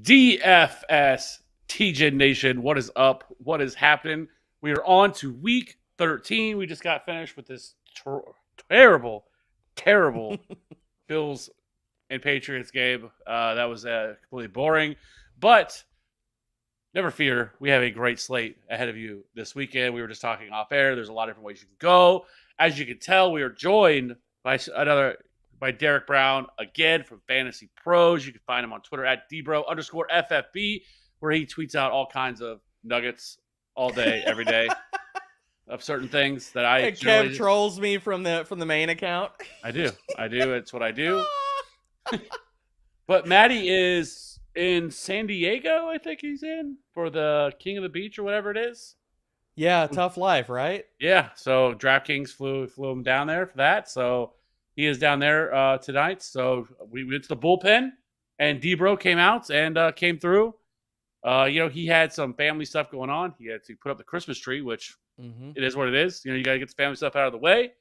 DFS TJ Nation, what is up? What is happening? We are on to week 13. We just got finished with this terrible Bills and Patriots game. That was completely boring, but never fear. We have a great slate ahead of you this weekend. We were just talking off air. There's a lot of different ways you can go. As you can tell, we are joined by Derek Brown again from Fantasy Pros. You can find him on Twitter at dbro_FFB, where he tweets out all kinds of nuggets all day, every day of certain things that I. Kev trolls me from the main account. I do. It's what I do. But Maddie is in San Diego, I think he's in, for the King of the Beach or whatever it is. Yeah, tough life, right? Yeah, so Draftkings flew him down there for that. So he is down there tonight. So we went to the bullpen, and D-Bro came out and came through. He had some family stuff going on. He had to put up the Christmas tree, which it is what it is. You got to get the family stuff out of the way.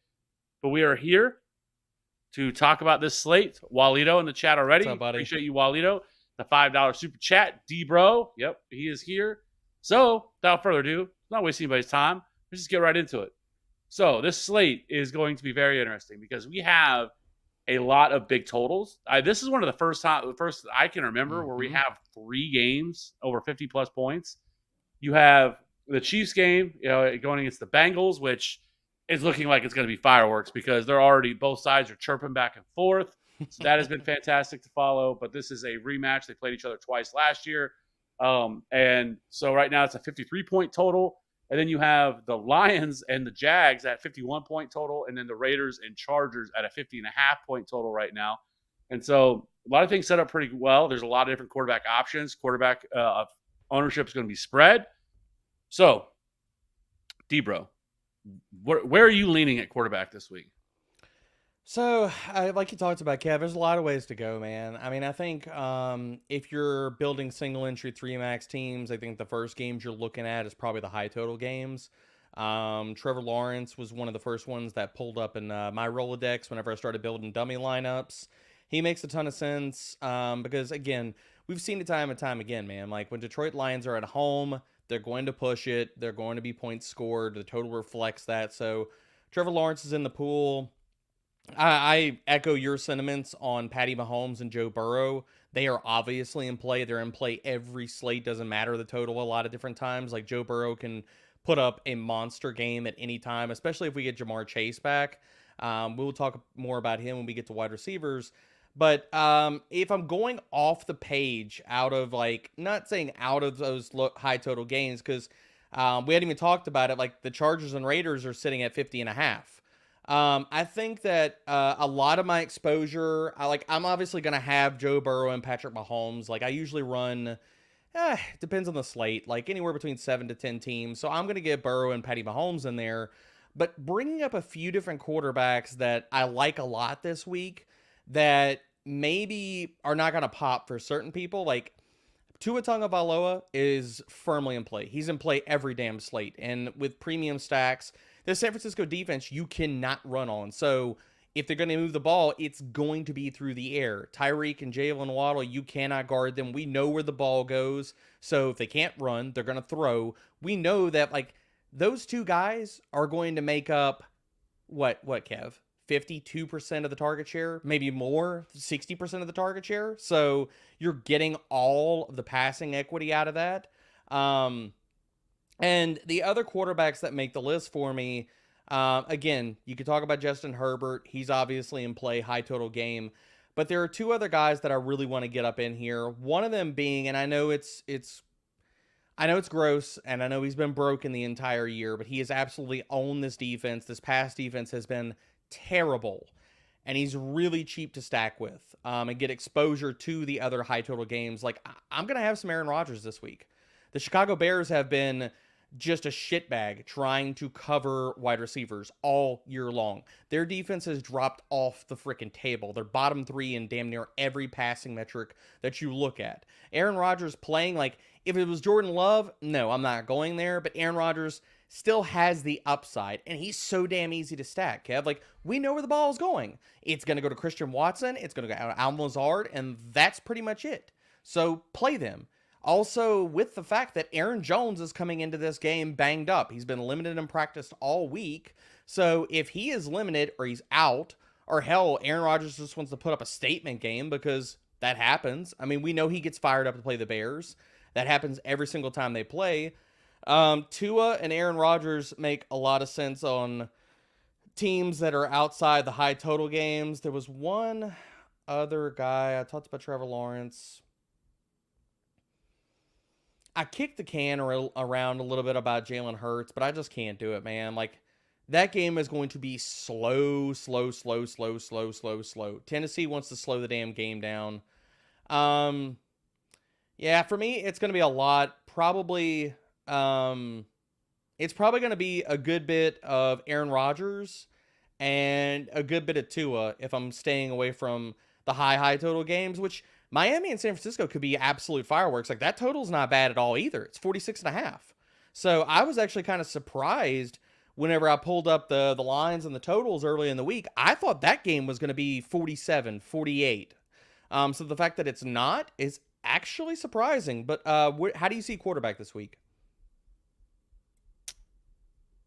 But we are here to talk about this slate. Walito in the chat already. What's up, buddy? Appreciate you, Walito. The $5 super chat. D-Bro. Yep, he is here. So without further ado, not wasting anybody's time. Let's just get right into it. So this slate is going to be very interesting because we have a lot of big totals. This is one of the first I can remember where we have 3 games over 50 plus points. You have the Chiefs game, going against the Bengals, which is looking like it's going to be fireworks because they're already, both sides are chirping back and forth. So that has been fantastic to follow. But this is a rematch. They played each other twice last year. And so right now it's a 53-point total. And then you have the Lions and the Jags at 51-point total, and then the Raiders and Chargers at a 50.5-point total right now. And so a lot of things set up pretty well. There's a lot of different quarterback options. Quarterback ownership is going to be spread. So, D-Bro, where are you leaning at quarterback this week? So, like you talked about, Kev, there's a lot of ways to go, man. I mean, I think if you're building single-entry 3-max teams, I think the first games you're looking at is probably the high-total games. Trevor Lawrence was one of the first ones that pulled up in my Rolodex whenever I started building dummy lineups. He makes a ton of sense because, again, we've seen it time and time again, man. Like, when Detroit Lions are at home, they're going to push it. They're going to be points scored. The total reflects that. So, Trevor Lawrence is in the pool. I echo your sentiments on Patty Mahomes and Joe Burrow. They are obviously in play. They're in play every slate. Doesn't matter the total a lot of different times. Like, Joe Burrow can put up a monster game at any time, especially if we get Jamar Chase back. We'll talk more about him when we get to wide receivers. But if I'm going off the page out of, like, not saying out of those high total gains, because we hadn't even talked about it, like the Chargers and Raiders are sitting at 50.5. I think that a lot of my exposure, I'm obviously going to have Joe Burrow and Patrick Mahomes. Like, I usually run, depends on the slate, like anywhere between 7 to 10 teams. So I'm going to get Burrow and Patty Mahomes in there. But bringing up a few different quarterbacks that I like a lot this week that maybe are not going to pop for certain people, like Tua Tagovailoa is firmly in play. He's in play every damn slate. And with premium stacks, the San Francisco defense, you cannot run on. So if they're going to move the ball, it's going to be through the air. Tyreek and Jalen Waddle, you cannot guard them. We know where the ball goes. So if they can't run, they're going to throw. We know that, like, those two guys are going to make up, what Kev? 52% of the target share, maybe more, 60% of the target share. So you're getting all of the passing equity out of that. And the other quarterbacks that make the list for me, again, you could talk about Justin Herbert. He's obviously in play, high total game. But there are 2 other guys that I really want to get up in here. One of them being, and I know it's gross, and I know he's been broken the entire year, but he has absolutely owned this defense. This past defense has been terrible, and he's really cheap to stack with and get exposure to the other high total games. Like, I'm going to have some Aaron Rodgers this week. The Chicago Bears have been just a shitbag trying to cover wide receivers all year long. Their defense has dropped off the freaking table. They're bottom 3 in damn near every passing metric that you look at. Aaron Rodgers playing, like, if it was Jordan Love, no, I'm not going there, but Aaron Rodgers still has the upside, and he's so damn easy to stack, Kev. Like, we know where the ball is going. It's going to go to Christian Watson, it's going to go to Alvin Lazard, and that's pretty much it. So play them. Also, with the fact that Aaron Jones is coming into this game banged up, he's been limited in practice all week. So if he is limited or he's out, or hell, Aaron Rodgers just wants to put up a statement game because that happens. I mean, we know he gets fired up to play the Bears. That happens every single time they play. Tua and Aaron Rodgers make a lot of sense on teams that are outside the high total games. There was one other guy. I talked about Trevor Lawrence. I kicked the can around a little bit about Jalen Hurts, but I just can't do it, man. Like, that game is going to be slow. Tennessee wants to slow the damn game down. Yeah, for me, it's going to be a lot. Probably, it's probably going to be a good bit of Aaron Rodgers and a good bit of Tua if I'm staying away from the high total games, which Miami and San Francisco could be absolute fireworks. Like, that total's not bad at all either. It's 46.5. So I was actually kind of surprised whenever I pulled up the lines and the totals early in the week. I thought that game was going to be 47, 48. So the fact that it's not is actually surprising. But how do you see quarterback this week?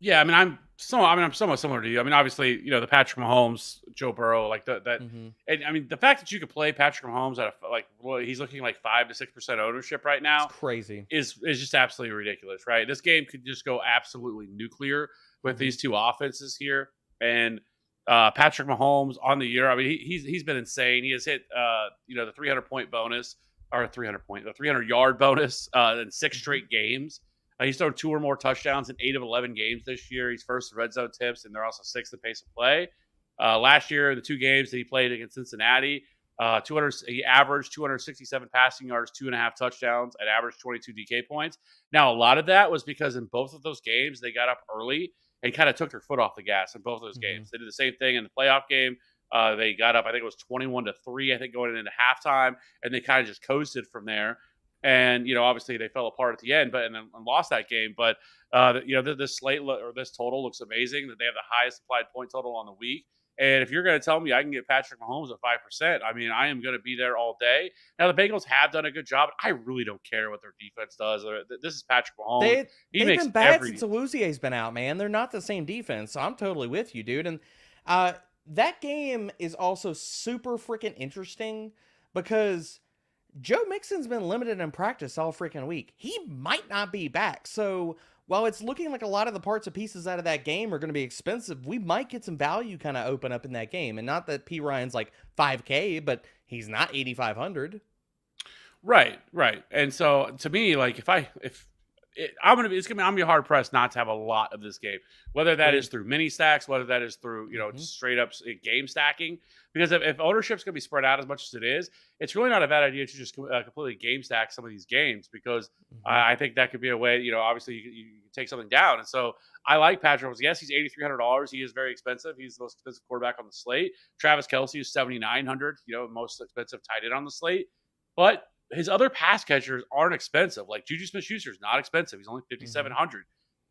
Yeah, I mean, I'm somewhat similar to you. I mean, obviously, the Patrick Mahomes, Joe Burrow, like that. Mm-hmm. And I mean, the fact that you could play Patrick Mahomes at he's looking like 5 to 6% ownership right now, It's crazy. is just absolutely ridiculous, right? This game could just go absolutely nuclear with these two offenses here, and Patrick Mahomes on the year. I mean, he's been insane. He has hit the 300-point bonus or the 300-yard bonus in 6 straight games. He's thrown 2 or more touchdowns in 8 of 11 games this year. He's first in red zone tips, and they're also 6th in pace of play. Last year, the 2 games that he played against Cincinnati, he averaged 267 passing yards, 2.5 touchdowns, and averaged 22 DK points. Now, a lot of that was because in both of those games, they got up early and kind of took their foot off the gas in both of those games. They did the same thing in the playoff game. They got up, I think it was 21-3, I think, going into halftime, and they kind of just coasted from there. And obviously they fell apart at the end, and lost that game. But this slate or this total looks amazing. That they have the highest applied point total on the week. And if you're going to tell me I can get Patrick Mahomes at 5%, I mean, I am going to be there all day. Now the Bengals have done a good job. I really don't care what their defense does. This is Patrick Mahomes. They've been bad since Awuzie's been out, man. They're not the same defense. So I'm totally with you, dude. And that game is also super freaking interesting because Joe Mixon's been limited in practice all freaking week. He might not be back. So while it's looking like a lot of the parts and pieces out of that game are going to be expensive, we might get some value kind of open up in that game. And not that P. Ryan's like 5K, but he's not 8,500. Right. And so to me, like I'm gonna be hard pressed not to have a lot of this game, whether that is through mini stacks, whether that is through straight up game stacking. Because if ownership's gonna be spread out as much as it is, it's really not a bad idea to just completely game stack some of these games, because I think that could be a way. Obviously you can take something down, and so I like Patrick Mahomes. Yes, he's $8,300. He is very expensive. He's the most expensive quarterback on the slate. Travis Kelce is $7,900. Most expensive tight end on the slate, but his other pass catchers aren't expensive. Like Juju Smith-Schuster is not expensive. He's only $5,700.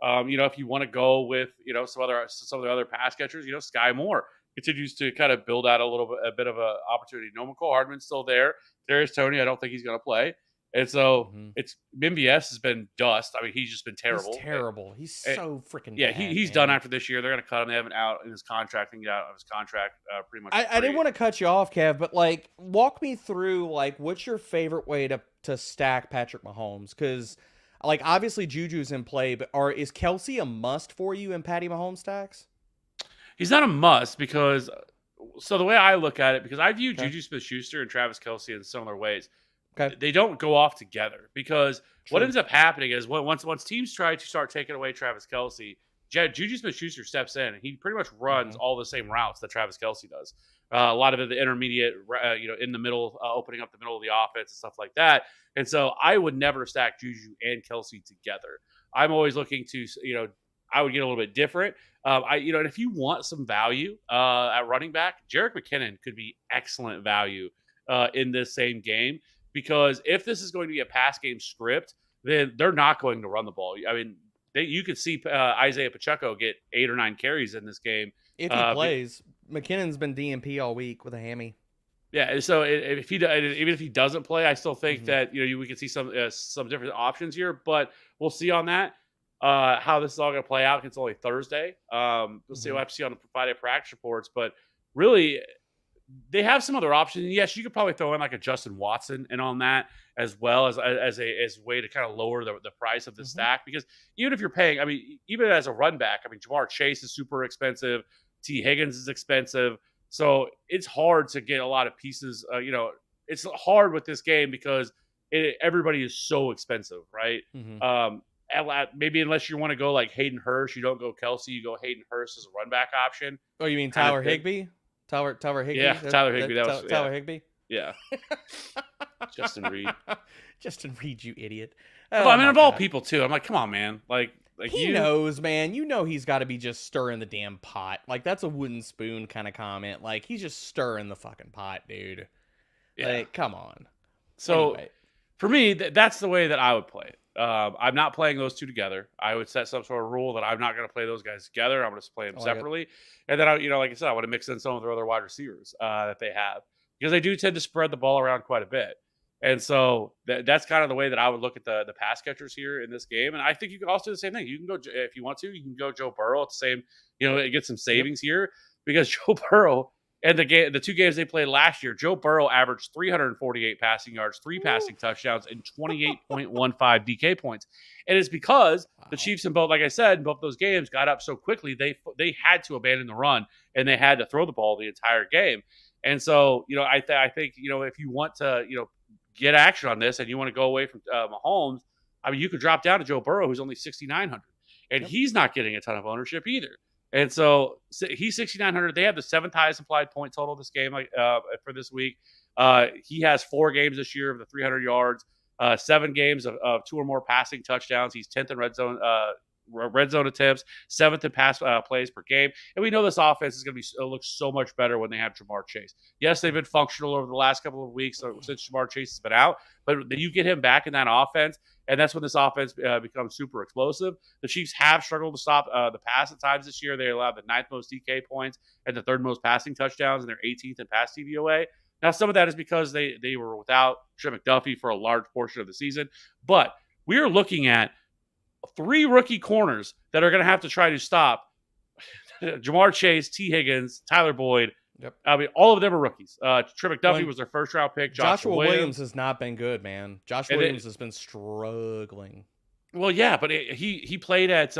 If you want to go with some of the other pass catchers, Sky Moore continues to kind of build out a bit of a opportunity. No, McCall Hardman's still there. Darius Toney, I don't think he's going to play. And so it's MVS has been dust. I mean, he's just been terrible. He's terrible. He's so freaking yeah. bad, He's done after this year. They're going to cut him. They have an out in his contract and get out of his contract pretty much. I didn't want to cut you off, Kev, but walk me through what's your favorite way to stack Patrick Mahomes? Because obviously Juju's in play, but is Kelce a must for you in Patty Mahomes stacks? He's not a must because the way I look at it, because I view Juju Smith-Schuster and Travis Kelce in similar ways. Okay. They don't go off together, because what ends up happening is once teams try to start taking away Travis Kelce, Juju Smith-Schuster steps in and he pretty much runs all the same routes that Travis Kelce does. A lot of it, the intermediate, in the middle, opening up the middle of the offense and stuff like that. And so I would never stack Juju and Kelce together. I'm always looking to, I would get a little bit different. And if you want some value at running back, Jerick McKinnon could be excellent value in this same game. Because if this is going to be a pass game script, then they're not going to run the ball. I mean, you could see Isaiah Pacheco get 8 or 9 carries in this game. If he plays. McKinnon's been DNP all week with a hammy. Yeah, so if even if he doesn't play, I still think Mhm. that we can see some different options here, but we'll see on that how this is all going to play out. It's only Thursday. We'll see. We'll Mhm. have to see on the Friday practice reports, but really they have some other options. And yes, you could probably throw in like a Justin Watson and on that as well as a way to kind of lower the price of the Mhm. stack because even if you're paying, I mean, even as a run back, I mean, Jamar Chase is super expensive, T Higgins is expensive, so it's hard to get a lot of pieces. It's hard with this game because everybody is so expensive, right? Mhm. Um, maybe unless you want to go like Hayden Hurst, you don't go Kelsey, you go Hayden Hurst as a run back option. Oh, you mean Kind of Tyler thing. Higbee? Tyler Yeah, Higbee? Tyler Higbee. That was yeah, Tyler Higbee? yeah. Justin Reed. Justin Reed, you idiot. Well, Oh I mean, my of all god. people too. I'm like, come on, man. Like He you. knows, man. You know he's got to be just stirring the damn pot. Like that's a wooden spoon kind of comment. Like he's just stirring the fucking pot, dude. Yeah. Like, come on. So Anyway. for me, that's the way that I would play it. I'm not playing those two together. I would set some sort of rule that I'm not going to play those guys together. I'm going to play them I like it. separately, and then like I said, I want to mix in some of their other wide receivers that they have because they do tend to spread the ball around quite a bit. And so that's kind of the way that I would look at the pass catchers here in this game. And I think you can also do the same thing. You can go if you want to. You can go Joe Burrow at the same. Get some Yep. savings here because Joe Burrow and the two games they played last year, Joe Burrow averaged 348 passing yards, 3 Woo. passing touchdowns, and 28.15 DK points. And it's because the Wow. Chiefs in both, like I said, in both those games got up so quickly they had to abandon the run and they had to throw the ball the entire game. And so I think if you want to get action on this and you want to go away from Mahomes, I mean you could drop down to Joe Burrow who's only 6,900, and Yep. he's not getting a ton of ownership either. And so he's 6,900. They have the seventh highest implied point total this game, for this week. He has 4 games this year of the 300 yards, 7 games of 2 or more passing touchdowns. He's 10th in red zone attempts, 7th in pass plays per game. And we know this offense is going to look so much better when they have Jamar Chase. Yes, they've been functional over the last couple of weeks since Jamar Chase has been out, but you get him back in that offense, and that's when this offense becomes super explosive. The Chiefs have struggled to stop the pass at times this year. They allowed the 9th most DK points and the 3rd most passing touchdowns, and they're 18th in pass TVOA. Now, some of that is because they were without Trent McDuffie for a large portion of the season, but we are looking at 3 rookie corners that are going to have to try to stop Jamar Chase, T. Higgins, Tyler Boyd. Yep. I mean, all of them are rookies. Trent McDuffie When was their first round pick. Joshua Williams has not been good, man. Josh And Williams has been struggling. well, yeah, but he played at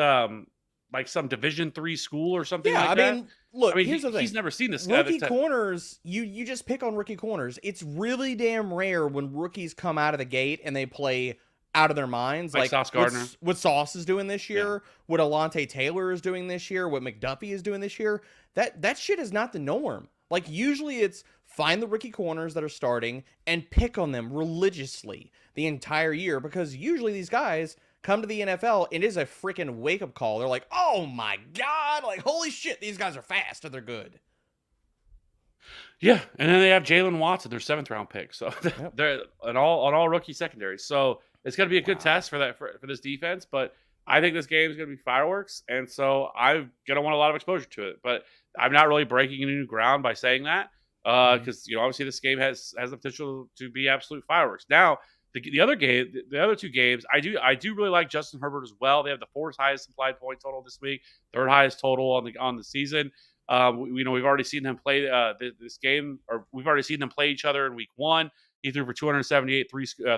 like some Division III school or something Yeah, like I that. mean, look, I mean, here's the thing. he's never seen this guy. Rookie corners, you just pick on rookie corners. It's really damn rare when rookies come out of the gate and they play out of their minds. Like Sauce Gardner. What Sauce is doing this Yeah. year, what Alante Taylor is doing this year, what McDuffie is doing this year. That shit is not the norm. Like usually it's find the rookie corners that are starting and pick on them religiously the entire year because usually these guys come to the NFL and it is a freaking wake up call. They're like, oh my God, like holy shit, these guys are fast and they're good. Yeah, and then they have Jalen Watson, their 7th round pick. So Yep. they're an all rookie secondary. So it's going to be a good Wow. test for that for this defense. But I think this game is going to be fireworks, and so I'm going to want a lot of exposure to it. But I'm not really breaking any new ground by saying that because obviously this game has the potential to be absolute fireworks. Now the other game, the other 2 games, I do really like Justin Herbert as well. They have the 4th highest implied point total this week, 3rd highest total on the season. We've already seen them play this game, or we've already seen them play each other in week 1. He threw for 278,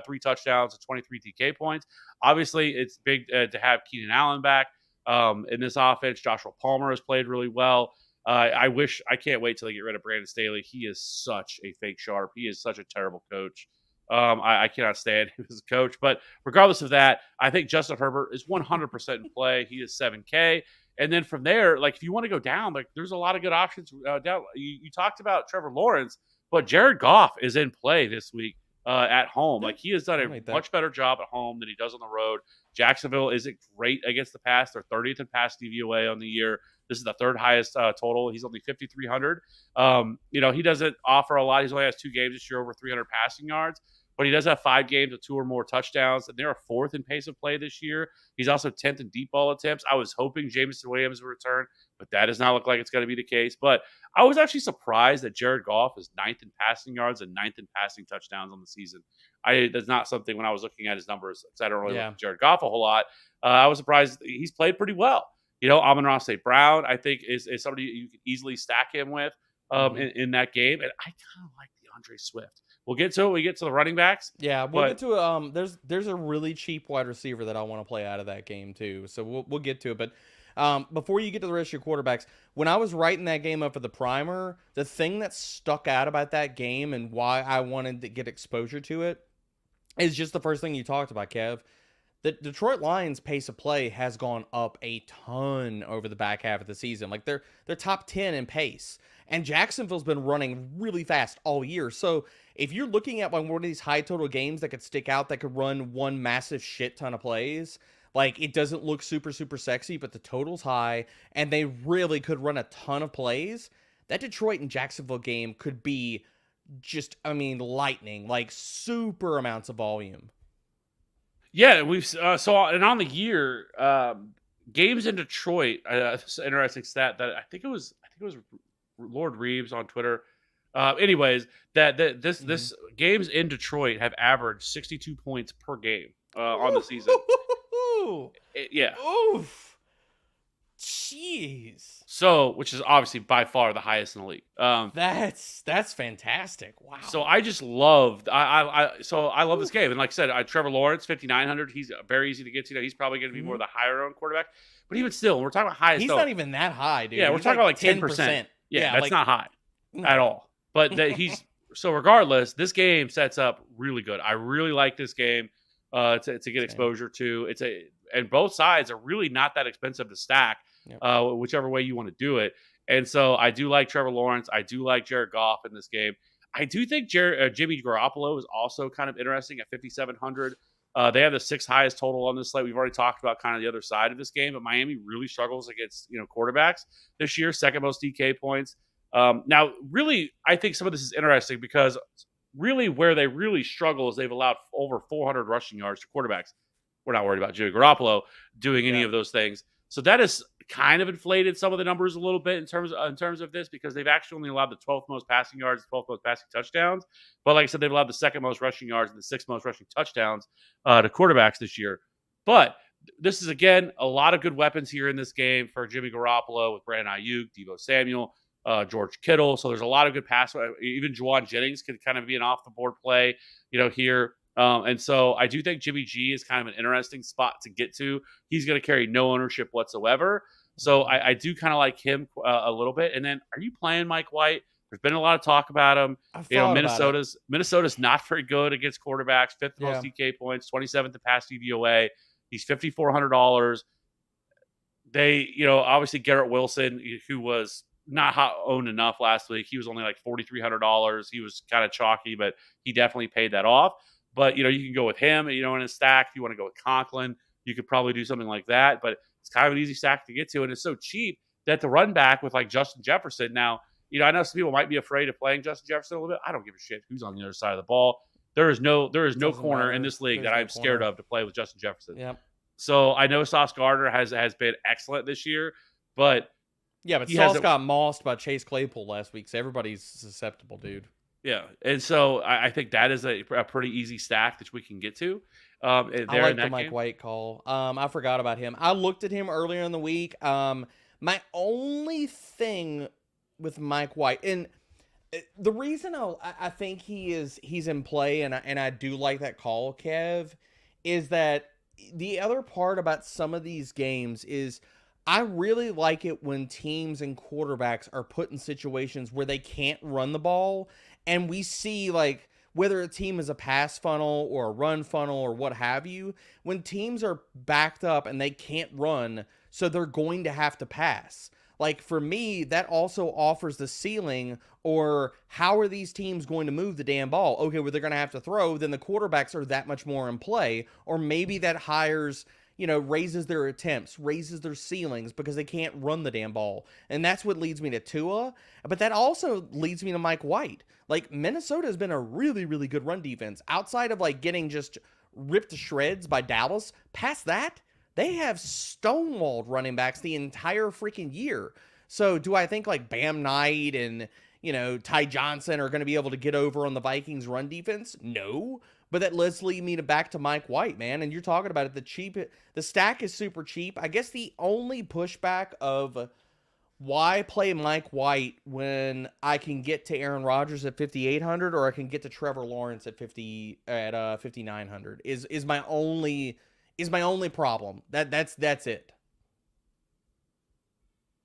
3 touchdowns, and 23 DK points. Obviously, it's big to have Keenan Allen back in this offense. Joshua Palmer has played really well. I can't wait till they get rid of Brandon Staley. He is such a fake sharp. He is such a terrible coach. I cannot stand him as a coach. But regardless of that, I think Justin Herbert is 100% in play. He is 7K. And then from there, like if you want to go down, like there's a lot of good options down. You talked about Trevor Lawrence, but Jared Goff is in play this week at home. Yeah, Like he has done I a like that. much better job at home than he does on the road. Jacksonville isn't great against the pass. They're 30th in pass DVOA on the year. This is the 3rd highest total. He's only 5,300. He doesn't offer a lot. He only has 2 games this year over 300 passing yards. but he does have 5 games with 2 or more touchdowns, and they're 4th in pace of play this year. He's also 10th in deep ball attempts. I was hoping Jameson Williams would return, but that does not look like it's going to be the case. But I was actually surprised that Jared Goff is 9th in passing yards and 9th in passing touchdowns on the season. That's not something when I was looking at his numbers, because I don't really look at Jared Goff a whole lot. I was surprised he's played pretty well. Amon-Ra St. Brown, I think, is somebody you could easily stack him with in that game. And I kind of like DeAndre Swift. We'll get to it when we get to the running backs. Yeah, we'll get to there's a really cheap wide receiver that I want to play out of that game too. So we'll get to it. But before you get to the rest of your quarterbacks, when I was writing that game up for the primer, the thing that stuck out about that game and why I wanted to get exposure to it is just the first thing you talked about, Kev. The Detroit Lions' pace of play has gone up a ton over the back half of the season. Like they're top 10 in pace. And Jacksonville's been running really fast all year. So if you're looking at one of these high total games that could stick out, that could run one massive shit ton of plays, like it doesn't look super, super sexy, but the total's high, and they really could run a ton of plays, that Detroit and Jacksonville game could be just, lightning, like super amounts of volume. Yeah, we've and on the year, games in Detroit. It's an interesting stat that I think it was Lord Reeves on Twitter. Anyways, this games in Detroit have averaged 62 points per game on the season. Yeah. Oof. Jeez. So, which is obviously by far the highest in the league. That's fantastic. Wow. So I just love I love this game, and like I said, Trevor Lawrence 5,900. He's very easy to get to. He's probably going to be more the higher owned quarterback, but even still, we're talking about highest. He's not even that high, dude. Yeah, we're talking about like 10%. Yeah, that's not high at all. But so regardless, this game sets up really good. I really like this game to get exposure to. And both sides are really not that expensive to stack, whichever way you want to do it. And so I do like Trevor Lawrence. I do like Jared Goff in this game. I do think Jimmy Garoppolo is also kind of interesting at 5,700. They have the 6th highest total on this slate. We've already talked about kind of the other side of this game, but Miami really struggles against quarterbacks this year. 2nd most DK points. Now, really, I think some of this is interesting because really where they really struggle is they've allowed over 400 rushing yards to quarterbacks. We're not worried about Jimmy Garoppolo doing any of those things. So that has kind of inflated some of the numbers a little bit in terms of this, because they've actually only allowed the 12th most passing yards, 12th most passing touchdowns. But like I said, they've allowed the 2nd most rushing yards and the 6th most rushing touchdowns to quarterbacks this year. But this is, again, a lot of good weapons here in this game for Jimmy Garoppolo with Brandon Ayuk, Deebo Samuel, George Kittle. So there's a lot of good pass. Even Juwan Jennings could kind of be an off-the-board play, here. And so I do think Jimmy G is kind of an interesting spot to get to. He's going to carry no ownership whatsoever. So I do kind of like him a little bit. And then, are you playing Mike White? There's been a lot of talk about him. Minnesota's not very good against quarterbacks. 5th most DK points, 27th to pass DVOA. He's $5,400. They, obviously Garrett Wilson, who was not owned enough last week. He was only like $4,300. He was kind of chalky, but he definitely paid that off. But, you can go with him, in a stack. If you want to go with Conklin, you could probably do something like that. But it's kind of an easy stack to get to. And it's so cheap that the run back with like Justin Jefferson. Now, I know some people might be afraid of playing Justin Jefferson a little bit. I don't give a shit who's on the other side of the ball. There is no corner in this league that I'm scared of to play with Justin Jefferson. Yep. So I know Sauce Gardner has been excellent this year, but Sauce got mossed by Chase Claypool last week, so everybody's susceptible, dude. Yeah, and so I think that is a pretty easy stack that we can get to. I like the Mike White call. I forgot about him. I looked at him earlier in the week. My only thing with Mike White, and the reason I think he's in play, and I do like that call, Kev, is that the other part about some of these games is I really like it when teams and quarterbacks are put in situations where they can't run the ball. And we see, like, whether a team is a pass funnel or a run funnel or what have you, when teams are backed up and they can't run, so they're going to have to pass. Like, for me, that also offers the ceiling, or how are these teams going to move the damn ball? Okay, well, they're going to have to throw, then the quarterbacks are that much more in play. Or maybe that hires, raises their attempts, raises their ceilings because they can't run the damn ball. And that's what leads me to Tua. But that also leads me to Mike White. Like, Minnesota has been a really, really good run defense. Outside of like getting just ripped to shreds by Dallas, past that, they have stonewalled running backs the entire freaking year. So do I think like Bam Knight and, Ty Johnson are going to be able to get over on the Vikings run defense? No. But that let's lead me back to Mike White, man. And you're talking about it. The stack is super cheap. I guess the only pushback of why play Mike White when I can get to Aaron Rodgers at 5,800 or I can get to Trevor Lawrence at 5,900 is my only problem. That's it.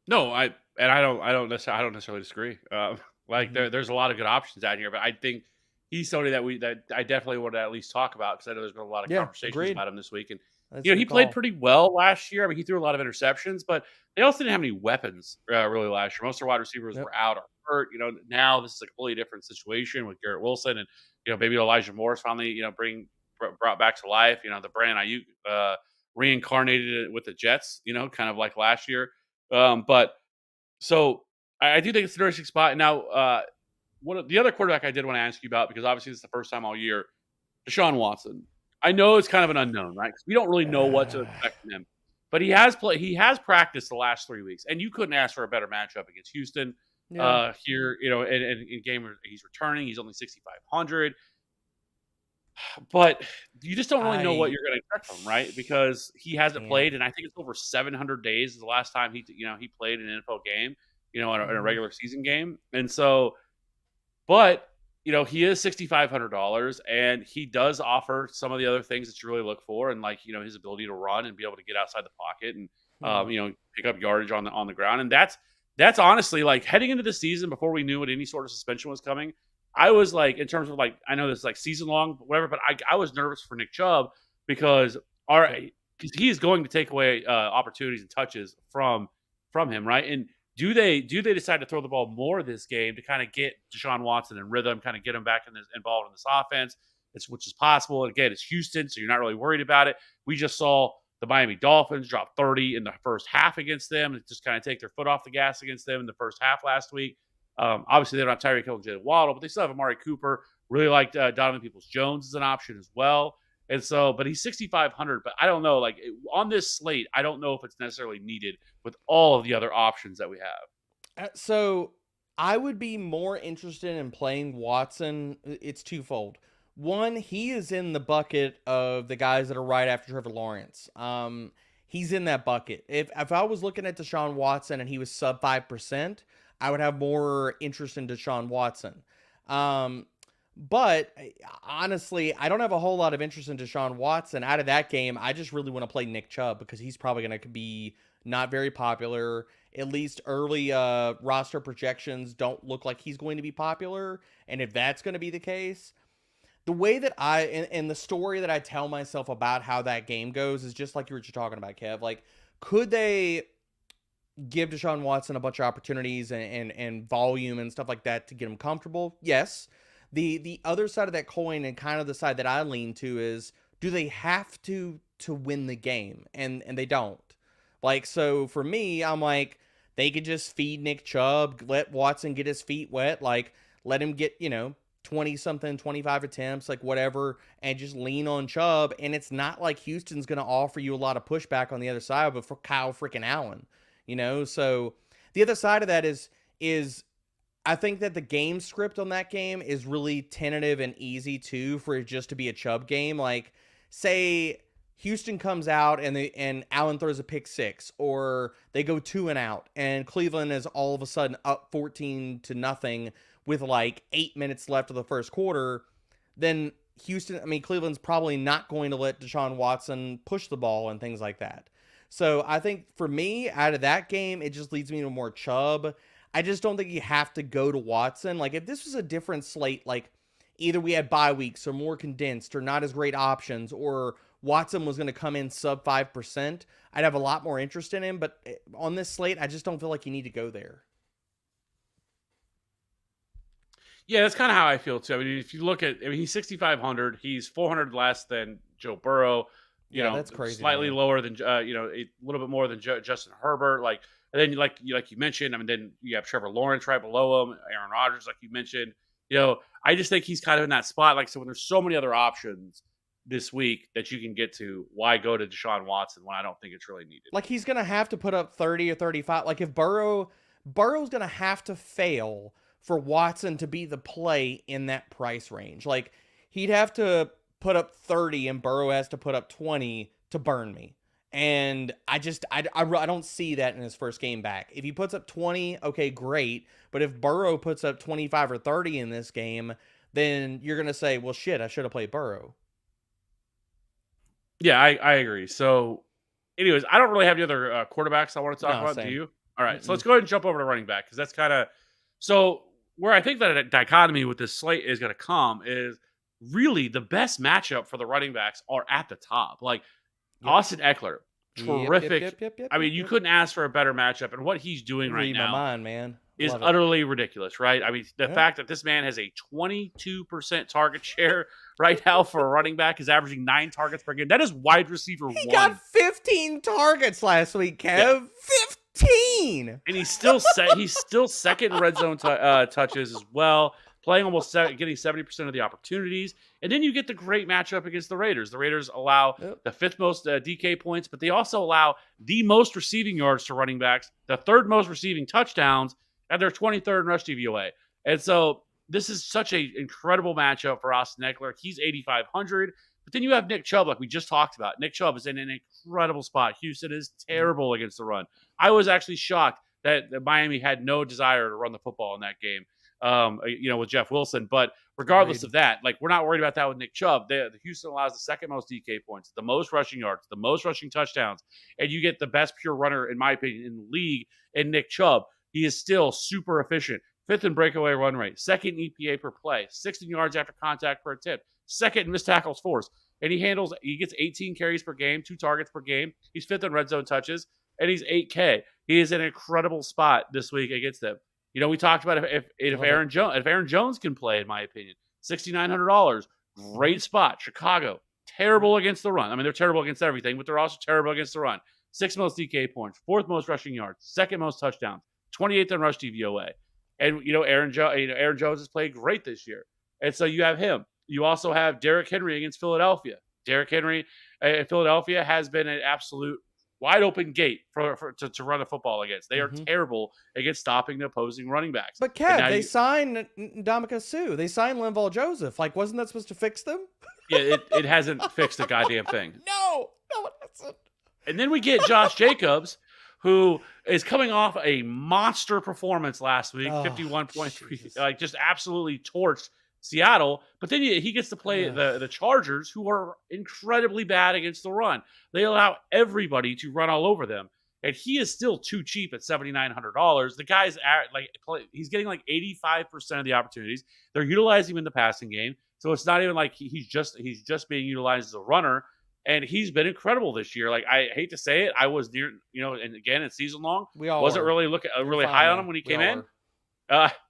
No, I don't necessarily disagree. There's a lot of good options out here, but I think he's somebody that I definitely want to at least talk about because I know there's been a lot of conversations about him this week. And he played pretty well last year. I mean, he threw a lot of interceptions, but they also didn't have any weapons really last year. Most of their wide receivers were out or hurt. Now this is a completely different situation with Garrett Wilson and maybe Elijah Moore's finally brought back to life. The Brandon Ayuk reincarnated it with the Jets. Kind of like last year. But so I do think it's an interesting spot. Now, one of the other quarterback I did want to ask you about, because obviously this is the first time all year, Deshaun Watson. I know it's kind of an unknown, right? Because we don't really know what to expect from him. But he has practiced the last 3 weeks, and you couldn't ask for a better matchup against Houston here. In game where he's returning, he's only 6,500. But you just don't really know what you're going to expect from him, right? Because he hasn't played, and I think it's over 700 days is the last time he played an NFL game, in a regular season game. And so, but he is $6,500, and he does offer some of the other things that you really look for, and like his ability to run and be able to get outside the pocket and pick up yardage on the ground. And that's honestly, like, heading into the season before we knew what any sort of suspension was coming, I was like, in terms of like, I know this is like season long, whatever, but I was nervous for Nick Chubb because he is going to take away opportunities and touches from him, right? And do they decide to throw the ball more this game to kind of get Deshaun Watson in rhythm, kind of get him back involved in this offense, which is possible. And again, it's Houston, so you're not really worried about it. We just saw the Miami Dolphins drop 30 in the first half against them and just kind of take their foot off the gas against them in the first half last week. Obviously, they don't have Tyreek Hill and Jalen Waddle, but they still have Amari Cooper. Really like Donovan Peoples-Jones as an option as well. And so, but he's 6,500. But I don't know, like on this slate, I don't know if it's necessarily needed with all of the other options that we have. So I would be more interested in playing Watson. It's twofold. One, he is in the bucket of the guys that are right after Trevor Lawrence. He's in that bucket. If I was looking at Deshaun Watson and he was sub 5%, I would have more interest in Deshaun Watson. But honestly, I don't have a whole lot of interest in Deshaun Watson. Out of that game, I just really want to play Nick Chubb because he's probably going to be not very popular. At least early roster projections don't look like he's going to be popular. And if that's going to be the case, the way that and the story that I tell myself about how that game goes is just like you were just talking about, Kev. Like, could they give Deshaun Watson a bunch of opportunities and volume and stuff like that to get him comfortable? Yes. The other side of that coin, and kind of the side that I lean to, is do they have to win the game? And they don't. Like, so for me, I'm like, they could just feed Nick Chubb, let Watson get his feet wet, like let him get, 20-something, 25 attempts, like whatever, and just lean on Chubb. And it's not like Houston's going to offer you a lot of pushback on the other side, but for Kyle freaking Allen, So the other side of that is I think that the game script on that game is really tentative and easy too for it just to be a Chubb game. Like, say Houston comes out and Allen throws a pick six, or they go 2 and out, and Cleveland is all of a sudden up 14-0 with like 8 minutes left of the first quarter. Then Cleveland's probably not going to let Deshaun Watson push the ball and things like that. So I think for me, out of that game, it just leads me to more Chubb. I just don't think you have to go to Watson. Like, if this was a different slate, like either we had bye weeks or more condensed or not as great options, or Watson was going to come in sub 5%, I'd have a lot more interest in him. But on this slate, I just don't feel like you need to go there. Yeah, that's kind of how I feel too. I mean, if you look at, he's 6,500. He's 400 less than Joe Burrow. that's crazy. Slightly lower than a little bit more than Justin Herbert. Like, and then like you mentioned, I mean, then you have Trevor Lawrence right below him, Aaron Rodgers, like you mentioned. I just think he's kind of in that spot. Like, so when there's so many other options this week that you can get to, why go to Deshaun Watson when I don't think it's really needed? Like, he's gonna have to put up 30 or 35. Like, if Burrow's gonna have to fail for Watson to be the play in that price range. Like, he'd have to put up 30 and Burrow has to put up 20 to burn me. And I don't see that in his first game back. If he puts up 20, okay, great. But if Burrow puts up 25 or 30 in this game, then you're going to say, well, shit, I should have played Burrow. Yeah, I agree. So, anyways, I don't really have the other quarterbacks I want to talk about. Same. Do you? All right, so let's go ahead and jump over to running back, because that's kind of so where I think that a dichotomy with this slate is going to come is really the best matchup for the running backs are at the top. Like Austin Eckler, terrific. I mean, you couldn't ask for a better matchup, and what he's doing right now my mind, man. is utterly ridiculous, right? I mean, the fact that this man has a 22% target share right now for a running back, is averaging 9 targets per game. That is wide receiver He 1. got 15 targets last week, Kev. Yeah. 15! And he's still second in red zone touches as well, playing getting 70% of the opportunities. And then you get the great matchup against the Raiders. The Raiders allow the 5th most DK points, but they also allow the most receiving yards to running backs, the 3rd most receiving touchdowns, and they're 23rd in rush DVOA. And so this is such an incredible matchup for Austin Eckler. He's 8,500. But then you have Nick Chubb, like we just talked about. Nick Chubb is in an incredible spot. Houston is terrible against the run. I was actually shocked that Miami had no desire to run the football in that game, with Jeff Wilson. But regardless of that, like, we're not worried about that with Nick Chubb. The Houston allows the 2nd most DK points, the most rushing yards, the most rushing touchdowns, and you get the best pure runner, in my opinion, in the league in Nick Chubb. He is still super efficient. 5th in breakaway run rate, 2nd EPA per play, 6th in yards after contact per attempt, 2nd in missed tackles forced. And he gets 18 carries per game, 2 targets per game. He's 5th in red zone touches, and he's 8K. He is in an incredible spot this week against them. We talked about if Aaron Jones can play, in my opinion, $6,900, great spot. Chicago, terrible against the run. I mean, they're terrible against everything, but they're also terrible against the run. 6th most DK points, 4th most rushing yards, 2nd most touchdowns, 28th in rush DVOA. And Aaron Jones has played great this year, and so you have him. You also have Derrick Henry against Philadelphia. Derrick Henry in Philadelphia has been an absolute wide open gate to run the football against. They are terrible against stopping the opposing running backs. But Kev, they signed Ndamukong Suh. They signed Linval Joseph. Like, wasn't that supposed to fix them? Yeah, it hasn't fixed a goddamn thing. No, it hasn't. And then we get Josh Jacobs, who is coming off a monster performance last week, 51.3, like just absolutely torched Seattle. But then he gets to play the Chargers, who are incredibly bad against the run. They allow everybody to run all over them. And he is still too cheap at $7,900. The guy's he's getting like 85% of the opportunities. They're utilizing him in the passing game. So it's not even like he's just being utilized as a runner. And he's been incredible this year. Like, I hate to say it, I was near, and again, it's season long. Wasn't really really high on him when he came in.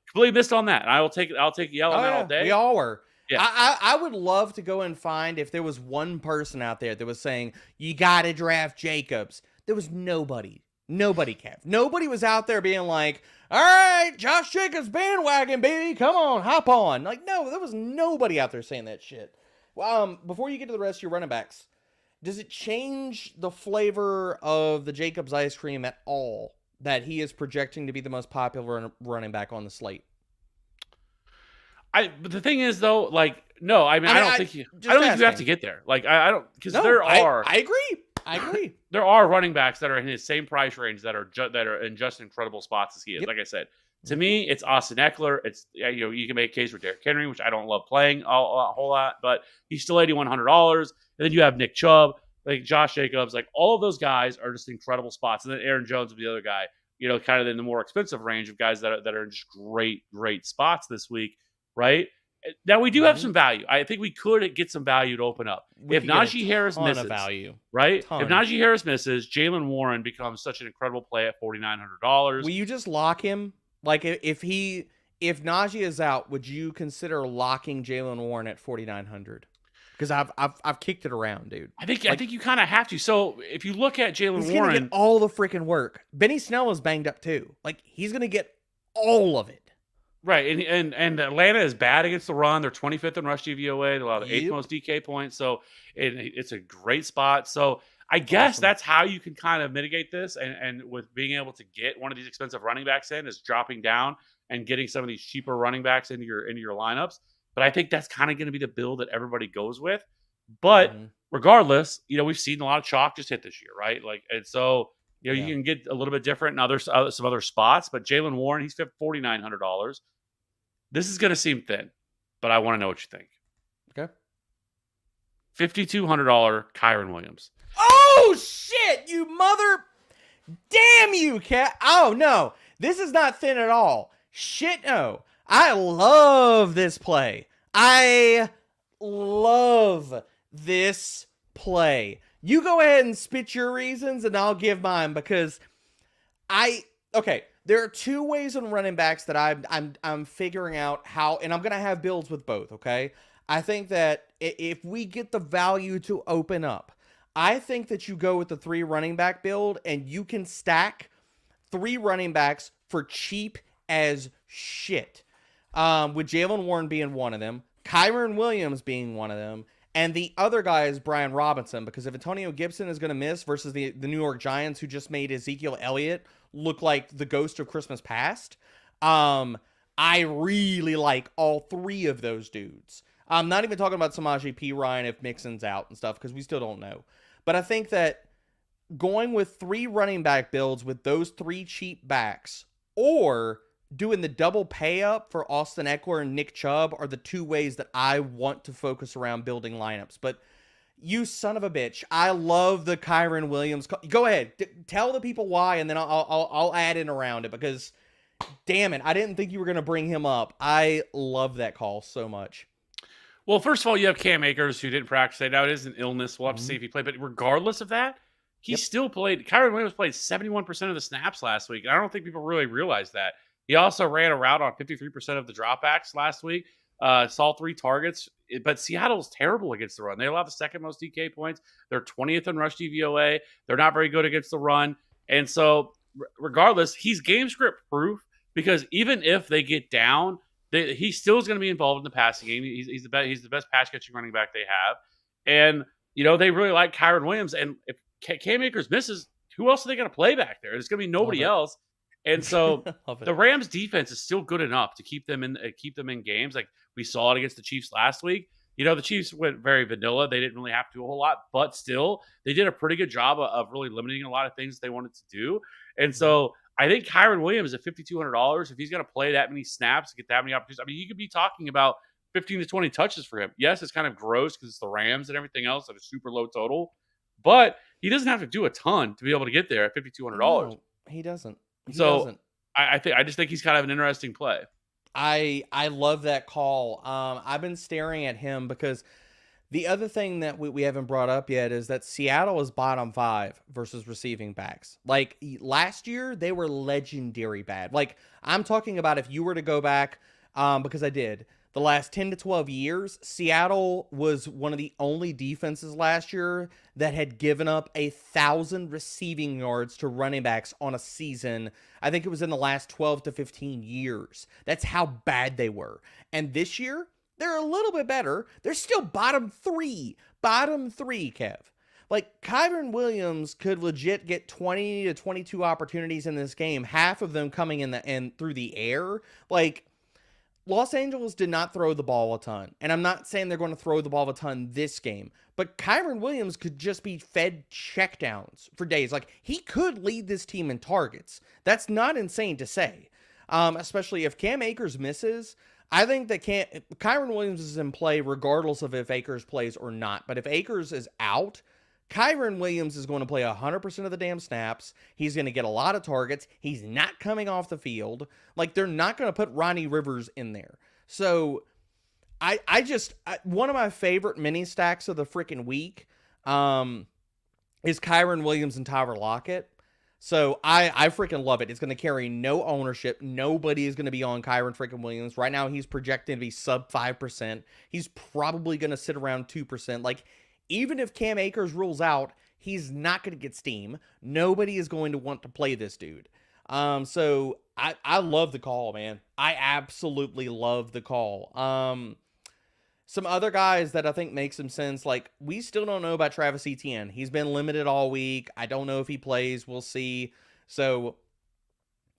Completely missed on that. I'll take yell on that all day. We all were. Yeah. I would love to go and find if there was one person out there that was saying, you got to draft Jacobs. There was nobody. Nobody, Kev. Nobody was out there being like, all right, Josh Jacobs bandwagon, baby. Come on, hop on. Like, no, there was nobody out there saying that shit. Well, before you get to the rest of your running backs, does it change the flavor of the Jacobs ice cream at all that he is projecting to be the most popular running back on the slate? But the thing is, though, like, no, I don't think you have to get there. Like, I don't, because I agree. There are running backs that are in his same price range that are in just incredible spots as he is. Yep. Like I said, to me, it's Austin Eckler. It's you can make a case for Derrick Henry, which I don't love playing a whole lot, but he's still $8,100. And then you have Nick Chubb, like Josh Jacobs, like all of those guys are just incredible spots. And then Aaron Jones would be the other guy, kind of in the more expensive range of guys that are in just great spots this week, right? Now we do have some value. I think we could get some value to open up. If Najee Harris misses, right? If Najee Harris misses, Jalen Warren becomes such an incredible play at $4,900. Will you just lock him? Like, if Najee is out, would you consider locking Jalen Warren at $4,900? because I've kicked it around, dude. I think you kind of have to. So if you look at Jalen He's Warren, gonna get all the freaking work. Benny Snell is banged up too. Like, he's gonna get all of it. right, and Atlanta is bad against the run. They're 25th in rush DVOA. They allow the 8th most DK points. So it's a great spot. So I guess that's how you can kind of mitigate this. And with being able to get one of these expensive running backs in is dropping down and getting some of these cheaper running backs into your lineups. But I think that's kind of going to be the build that everybody goes with. But regardless, we've seen a lot of chalk just hit this year, right? Like, and so you can get a little bit different in some other spots. But Jalen Warren, he's $4,900. This is going to seem thin, but I want to know what you think. Okay. $5,200 Kyren Williams. Oh shit! You mother! Damn you, cat! Oh no, this is not thin at all. Shit no. I love this play. I love this play. You go ahead and spit your reasons, and I'll give mine, because there are two ways on running backs that I'm figuring out how, and I'm gonna have builds with both. Okay, I think that if we get the value to open up, I think that you go with the 3 running back build, and you can stack 3 running backs for cheap as shit. With Jalen Warren being one of them, Kyren Williams being one of them, and the other guy is Brian Robinson, because if Antonio Gibson is going to miss versus the New York Giants, who just made Ezekiel Elliott look like the ghost of Christmas past, I really like all 3 of those dudes. I'm not even talking about Samaje Perine if Mixon's out and stuff, because we still don't know. But I think that going with 3 running back builds with those 3 cheap backs, or doing the double pay up for Austin Eckler and Nick Chubb, are the 2 ways that I want to focus around building lineups. But you son of a bitch, I love the Kyren Williams. Go ahead, tell the people why, and then I'll add in around it, because damn it, I didn't think you were going to bring him up. I love that call so much. Well, first of all, you have Cam Akers, who didn't practice today. Now, it is an illness. We'll have to see if he played. But regardless of that, he still played. Kyren Williams played 71% of the snaps last week. And I don't think people really realize that. He also ran a route on 53% of the dropbacks last week. Saw 3 targets. But Seattle's terrible against the run. They allow the 2nd most DK points. They're 20th in rush DVOA. They're not very good against the run. And so, regardless, he's game script proof, because even if they get down, he still is going to be involved in the passing game. He's the best pass catching running back they have, and they really like Kyren Williams. And if Cam Akers misses, who else are they going to play back there? There's going to be nobody else. And so the Rams defense is still good enough to keep them in games. Like we saw it against the Chiefs last week. The Chiefs went very vanilla. They didn't really have to do a whole lot, but still they did a pretty good job of really limiting a lot of things they wanted to do. And so I think Kyren Williams at $5,200, if he's going to play that many snaps, get that many opportunities, I mean, you could be talking about 15 to 20 touches for him. Yes, it's kind of gross because it's the Rams and everything else at a super low total, but he doesn't have to do a ton to be able to get there at $5,200. No, he doesn't. I just think he's kind of an interesting play. I love that call. I've been staring at him because the other thing that we haven't brought up yet is that Seattle is bottom 5 versus receiving backs. Like last year, they were legendary bad. Like I'm talking about if you were to go back, because I did, the last 10 to 12 years, Seattle was one of the only defenses last year that had given up 1,000 receiving yards to running backs on a season. I think it was in the last 12 to 15 years. That's how bad they were. And this year, they're a little bit better. They're still bottom 3, Kev. Like Kyren Williams could legit get 20 to 22 opportunities in this game, half of them coming in through the air. Like Los Angeles did not throw the ball a ton, and I'm not saying they're going to throw the ball a ton this game, but Kyren Williams could just be fed checkdowns for days. Like he could lead this team in targets. That's not insane to say, especially if Cam Akers misses. I think that Kyren Williams is in play regardless of if Akers plays or not. But if Akers is out, Kyren Williams is going to play 100% of the damn snaps. He's going to get a lot of targets. He's not coming off the field. Like they're not going to put Ronnie Rivers in there. So one of my favorite mini stacks of the freaking week is Kyren Williams and Tyler Lockett. So I freaking love it. It's going to carry no ownership. Nobody is going to be on Kyren freaking Williams. Right now, he's projected to be sub 5%. He's probably going to sit around 2%. Like, even if Cam Akers rules out, he's not going to get steam. Nobody is going to want to play this dude. So I love the call, man. I absolutely love the call. Some other guys that I think make some sense, like, we still don't know about Travis Etienne. He's been limited all week. I don't know if he plays. We'll see. So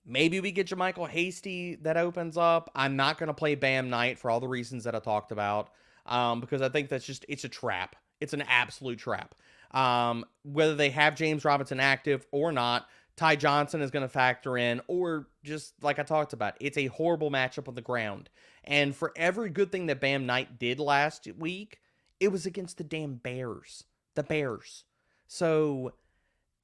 maybe we get Jermichael Hasty that opens up. I'm not going to play Bam Knight for all the reasons that I talked about, because I think it's a trap. It's an absolute trap. Whether they have James Robinson active or not, Ty Johnson is going to factor in, or just like I talked about, it's a horrible matchup on the ground. And for every good thing that Bam Knight did last week, it was against the damn Bears. The Bears. So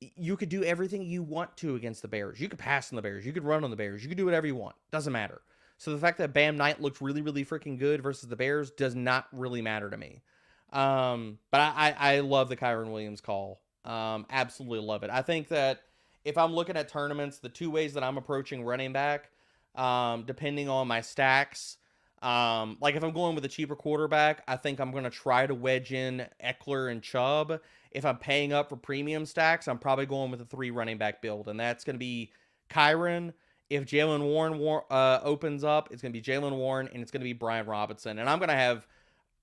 you could do everything you want to against the Bears. You could pass on the Bears. You could run on the Bears. You could do whatever you want. Doesn't matter. So the fact that Bam Knight looked really, really freaking good versus the Bears does not really matter to me. But I love the Kyren Williams call. Absolutely love it. I think that if I'm looking at tournaments, the two ways that I'm approaching running back, depending on my stacks, like if I'm going with a cheaper quarterback, I think I'm going to try to wedge in Eckler and Chubb. If I'm paying up for premium stacks, I'm probably going with a 3 running back build, and that's going to be Kyren. If Jalen Warren opens up, it's going to be Jalen Warren, and it's going to be Brian Robinson. And I'm going to have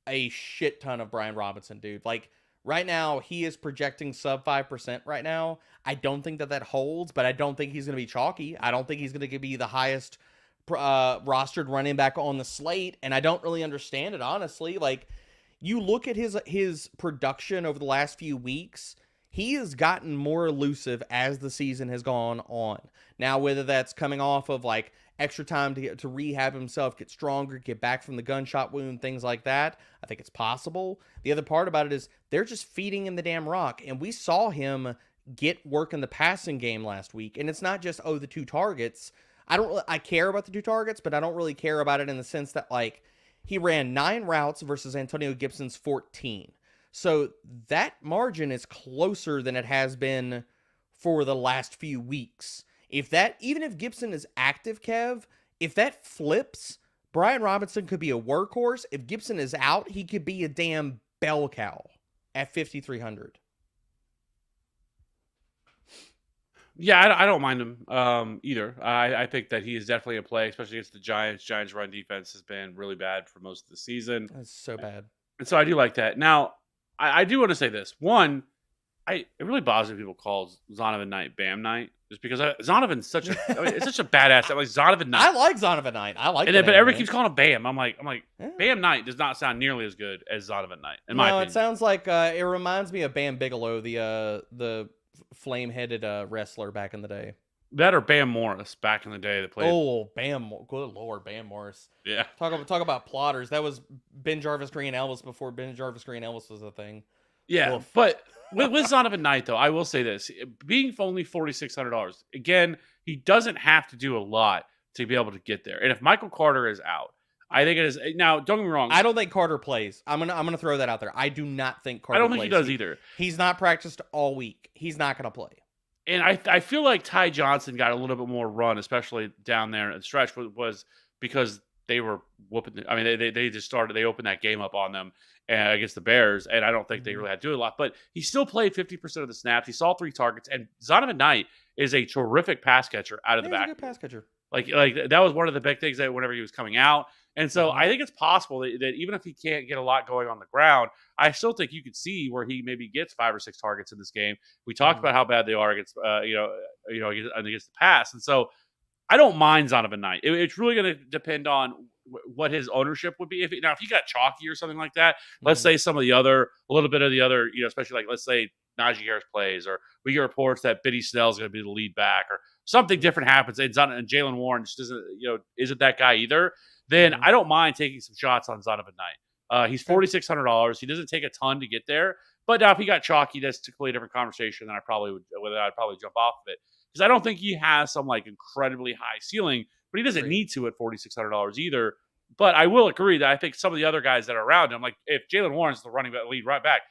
a shit ton of Brian Robinson, dude. Like, right now, he is projecting sub 5% right now. I don't think that holds, but I don't think he's going to be chalky. I don't think he's going to be the highest rostered running back on the slate, and I don't really understand it, honestly. Like, you look at his production over the last few weeks, he has gotten more elusive as the season has gone on. Now, whether that's coming off of, like, extra time to rehab himself, get stronger, get back from the gunshot wound, things like that, I think it's possible. The other part about it is they're just feeding him the damn rock, and we saw him get work in the passing game last week, and it's not just, the 2 targets. I care about the 2 targets, but I don't really care about it in the sense that, like, he ran 9 routes versus Antonio Gibson's 14. So that margin is closer than it has been for the last few weeks. Even if Gibson is active, Kev, if that flips, Brian Robinson could be a workhorse. If Gibson is out, he could be a damn bell cow at 5,300. Yeah, I don't mind him either. I think that he is definitely a play, especially against the Giants. Giants' run defense has been really bad for most of the season. That's so bad. And so I do like that. Now, I do want to say this. One, it really bothers me when people call Zonovan Knight Bam Knight, just because Zonovan's such a it's such a badass. Like Zonovan Knight. I like Zonovan Knight. I like. But everybody keeps calling him Bam. I'm like, yeah. Bam Knight does not sound nearly as good as Zonovan Knight. In my opinion, it sounds like it reminds me of Bam Bigelow, the flame-headed wrestler back in the day. That or Bam Morris back in the day that played. Oh, good lord, Bam Morris. Yeah. Talk about plotters. That was Ben Jarvis Green Elvis before Ben Jarvis Green Elvis was a thing. Yeah, Oof. But with Zonovan Knight, though, I will say this. Being only $4,600, again, he doesn't have to do a lot to be able to get there. And if Michael Carter is out, I think it is. Now, don't get me wrong. I don't think Carter plays. I'm gonna throw that out there. I do not think Carter plays. I don't think he does either. He's not practiced all week. He's not going to play. And I feel like Ty Johnson got a little bit more run, especially down there in the stretch, was because they were whooping. I mean, they just started. They opened that game up on them against the Bears, and I don't think they really had to do a lot. But he still played 50% of the snaps. He saw 3 targets, and Zonovan Knight is a terrific pass catcher out of the back. He's a good pass catcher. Like that was one of the big things that whenever he was coming out. And so I think it's possible that even if he can't get a lot going on the ground, I still think you could see where he maybe gets 5 or 6 targets in this game. We talked about how bad they are against against the pass. And so I don't mind Zonovan Knight. It's really going to depend on what his ownership would be. If he got chalky or something like that, let's say a little bit of the other, especially like let's say Najee Harris plays, or we get reports that Benny Snell's going to be the lead back, or something different happens, and Jalen Warren just isn't that guy either. Then I don't mind taking some shots on Zonovan Knight. He's $4,600. He doesn't take a ton to get there, but now if he got chalky, that's a completely different conversation. Then I'd probably jump off of it, because I don't think he has some like incredibly high ceiling, but he doesn't need to at $4,600 either. But I will agree that I think some of the other guys that are around him, like if Jalen Warren's the running back lead right back,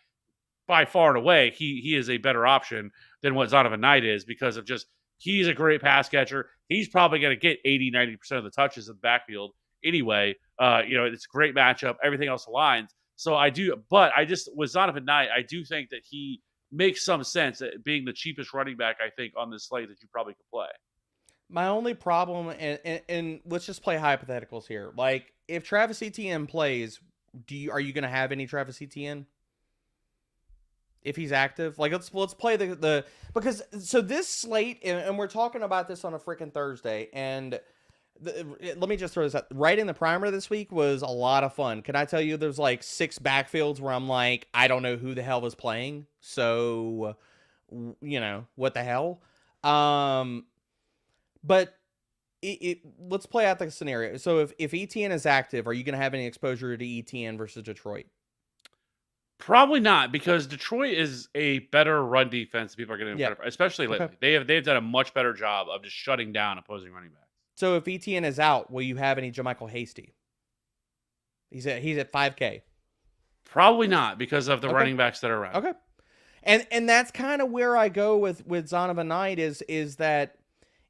by far and away, he is a better option than what Zonovan Knight is because of just he's a great pass catcher. He's probably going to get 80-90% of the touches in the backfield anyway. It's a great matchup. Everything else aligns. So I do, but I just with Zonovan Knight, I do think that he makes some sense at being the cheapest running back, I think, on this slate that you probably could play. My only problem, and let's just play hypotheticals here. Like, if Travis Etienne plays, are you going to have any Travis Etienne? If he's active, like let's play the because so this slate, and we're talking about this on a freaking Thursday, and let me just throw this out. Right in the primer this week was a lot of fun. Can I tell you there's like 6 backfields where I'm like, I don't know who the hell is playing. So, what the hell? But let's play out the scenario. So if ETN is active, are you going to have any exposure to ETN versus Detroit? Probably not, because Detroit is a better run defense than people are getting credit for, especially lately. Okay. They've done a much better job of just shutting down opposing running backs. So if ETN is out, will you have any JaMychal Hasty? He's at 5K. Probably not, because of the running backs that are around. Okay. And that's kind of where I go with Zonovan Knight is that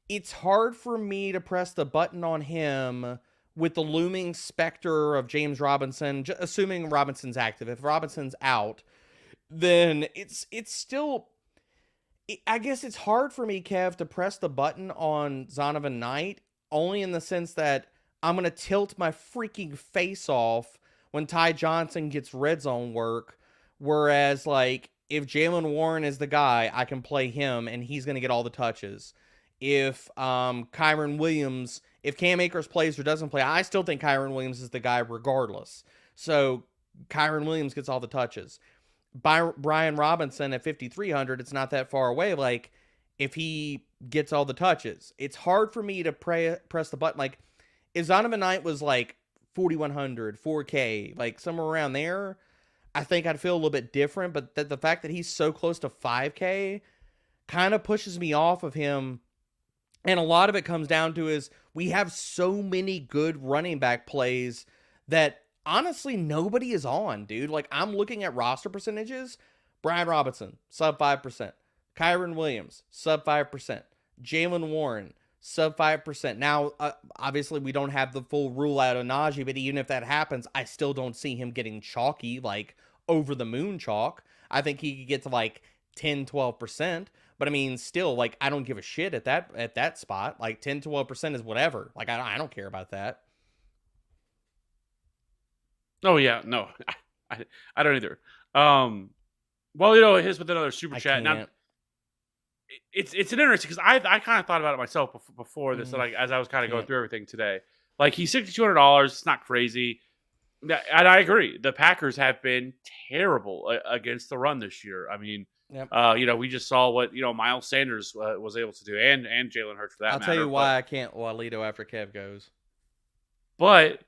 it's hard for me to press the button on him with the looming specter of James Robinson, assuming Robinson's active. If Robinson's out, then it's still, I guess it's hard for me, Kev, to press the button on Zonovan Knight, only in the sense that I'm going to tilt my freaking face off when Ty Johnson gets red zone work, whereas, like, if Jalen Warren is the guy, I can play him, and he's going to get all the touches. If Kyren Williams, if Cam Akers plays or doesn't play, I still think Kyren Williams is the guy regardless. So Kyren Williams gets all the touches. Brian Robinson at 5,300, it's not that far away. Like, if he gets all the touches, it's hard for me to press the button. Like, if Zonovan Knight was like 4,100, 4K, like somewhere around there, I think I'd feel a little bit different. But the fact that he's so close to 5K kind of pushes me off of him. And a lot of it comes down to is we have so many good running back plays that honestly nobody is on, dude. Like, I'm looking at roster percentages. Brian Robinson, sub 5%. Kyren Williams, sub 5%. Jalen Warren, sub 5%. Now, obviously, we don't have the full rule out of Najee, but even if that happens, I still don't see him getting chalky, like over the moon chalk. I think he could get to like 10, 12%. But I mean, still, like, I don't give a shit at that spot. Like, 10, 12% is whatever. Like, I don't care about that. Oh, yeah. No, I don't either. Well, here's with another super chat. Now, it's an interesting, because I kind of thought about it myself before this, like, as I was kind of going through everything today. Like, he's $6,200. It's not crazy. And I agree. The Packers have been terrible against the run this year. I mean, we just saw what Miles Sanders was able to do, and Jalen Hurts for that matter. I'll tell you why I can't Walito after Kev goes. But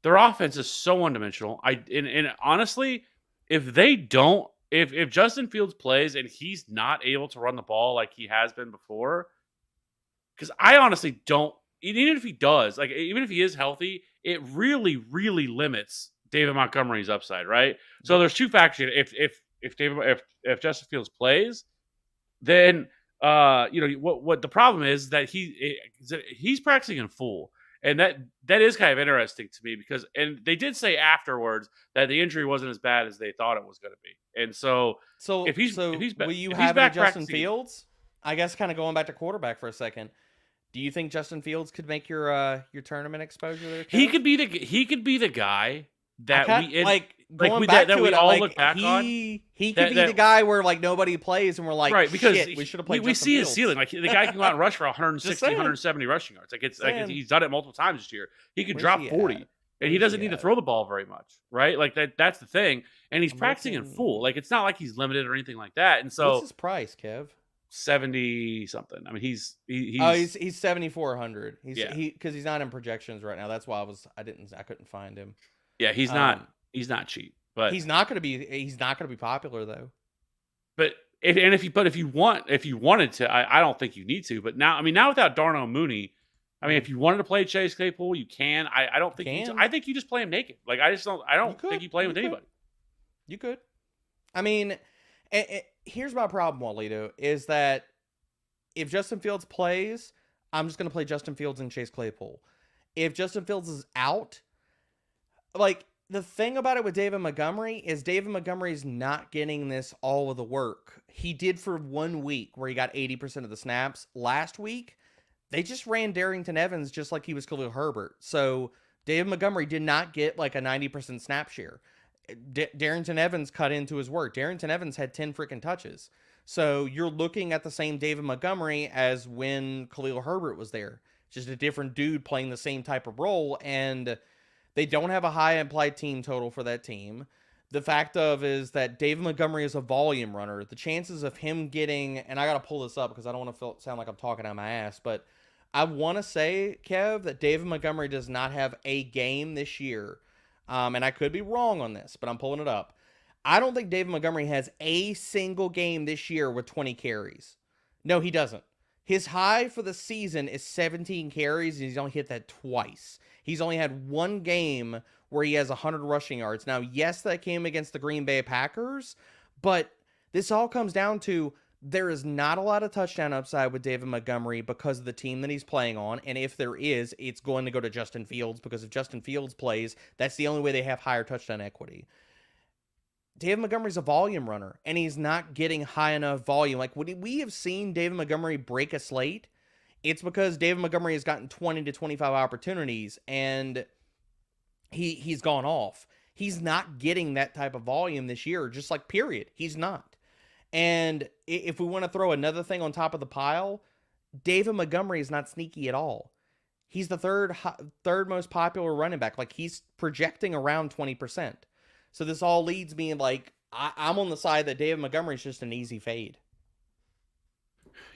their offense is so one-dimensional. And honestly, if Justin Fields plays and he's not able to run the ball like he has been before, because I honestly don't. Even if he does, like, even if he is healthy, it really, really limits David Montgomery's upside, right? So there's two factors. If Justin Fields plays, then what the problem is that he's practicing in full, and that is kind of interesting to me, because they did say afterwards that the injury wasn't as bad as they thought it was going to be, and so if he's will you have Justin Fields? I guess kind of going back to quarterback for a second. Do you think Justin Fields could make your tournament exposure there, Kev? He could be the guy that we all look back on. He could be the guy where, like, nobody plays and we're like, right, because shit, we should have played. We see his ceiling. Like, the guy can go out and rush for 160, 170 rushing yards. Like, he's done it multiple times this year. He could drop 40, and he doesn't need to throw the ball very much, right? Like, that's the thing. And he's practicing in full. Like, it's not like he's limited or anything like that. And so, what's his price, Kev? 70 something. I mean, he's 7,400. Because he's not in projections right now. That's why I couldn't find him. Yeah, he's not cheap, but he's not going to be popular though. But if you wanted to, I don't think you need to. But now without Darnell Mooney, I mean, if you wanted to play Chase Claypool, you can. I don't think I think you just play him naked. Like, I don't think you play him with anybody. You could. I mean, And here's my problem, Walito, is that if Justin Fields plays, I'm just going to play Justin Fields and Chase Claypool. If Justin Fields is out, like, the thing about it with David Montgomery is David Montgomery's not getting this all of the work. He did for 1 week where he got 80% of the snaps. Last week, they just ran Darrington Evans just like he was Khalil Herbert. So David Montgomery did not get like a 90% snap share. Darrington Evans cut into his work. Darrington Evans had 10 freaking touches. So you're looking at the same David Montgomery as when Khalil Herbert was there. Just a different dude playing the same type of role, and they don't have a high implied team total for that team. The fact of is that David Montgomery is a volume runner. The chances of him getting, and I got to pull this up because I don't want to sound like I'm talking out my ass, but I want to say, Kev, that David Montgomery does not have a game this year. And I could be wrong on this, but I'm pulling it up. I don't think David Montgomery has a single game this year with 20 carries. No, he doesn't. His high for the season is 17 carries, and he's only hit that twice. He's only had one game where he has 100 rushing yards. Now, yes, that came against the Green Bay Packers, but this all comes down to there is not a lot of touchdown upside with David Montgomery because of the team that he's playing on, and if there is, it's going to go to Justin Fields because if Justin Fields plays, that's the only way they have higher touchdown equity. David Montgomery's a volume runner, and he's not getting high enough volume. Like, when we have seen David Montgomery break a slate, it's because David Montgomery has gotten 20 to 25 opportunities, and he's gone off. He's not getting that type of volume this year, just like period. He's not. And if we want to throw another thing on top of the pile, David Montgomery is not sneaky at all. He's the third most popular running back. Like, he's projecting around 20%. So this all leads me, like, I'm on the side that David Montgomery is just an easy fade.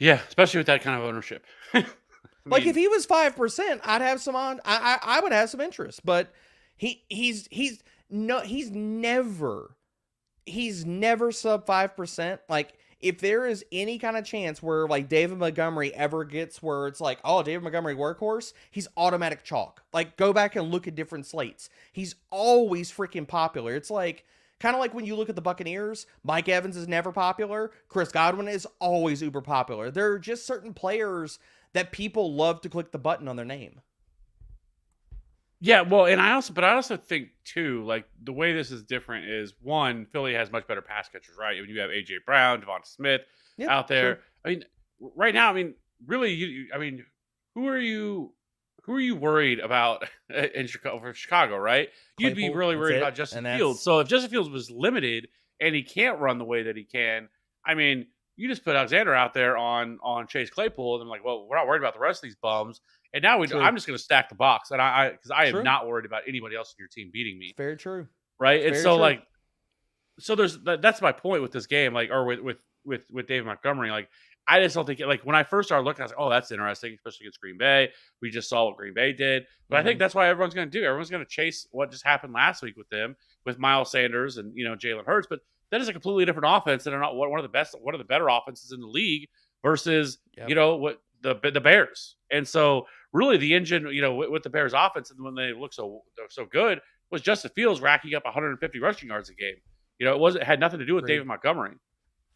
Yeah, especially with that kind of ownership. Like, if he was 5%, I'd have some on. I would have some interest, but he's never sub 5%. Like, if there is any kind of chance where, like, David Montgomery ever gets where it's like, oh, David Montgomery workhorse, he's automatic chalk. Like, go back and look at different slates. He's always freaking popular. It's like, kind of like when you look at the Buccaneers, Mike Evans is never popular. Chris Godwin is always uber popular. There are just certain players that people love to click the button on their name. Yeah, well, and I also think too, like, the way this is different is, one, Philly has much better pass catchers, right? When you have AJ Brown, Devonta Smith out there. Sure. I mean, right now, I mean, really, who are you worried about in Chicago, for Chicago, right? You'd be really worried about Justin Fields. So if Justin Fields was limited and he can't run the way that he can, I mean, you just put Alexander out there on Chase Claypool, and I'm like, well, we're not worried about the rest of these bums. And now I'm just going to stack the box, and because I am not worried about anybody else in your team beating me. Very true, right? And so, like, so that's my point with this game, like, or with David Montgomery. Like, I just don't think like when I first started looking, I was like, oh, that's interesting, especially against Green Bay. We just saw what Green Bay did, but I think that's why everyone's going to do. Everyone's going to chase what just happened last week with them, with Miles Sanders and Jalen Hurts, but that is a completely different offense, and they're not one of the better offenses in the league versus what the Bears. And so really the engine, with the Bears offense, and when they look so good, was Justin Fields racking up 150 rushing yards a game. It had nothing to do with David Montgomery.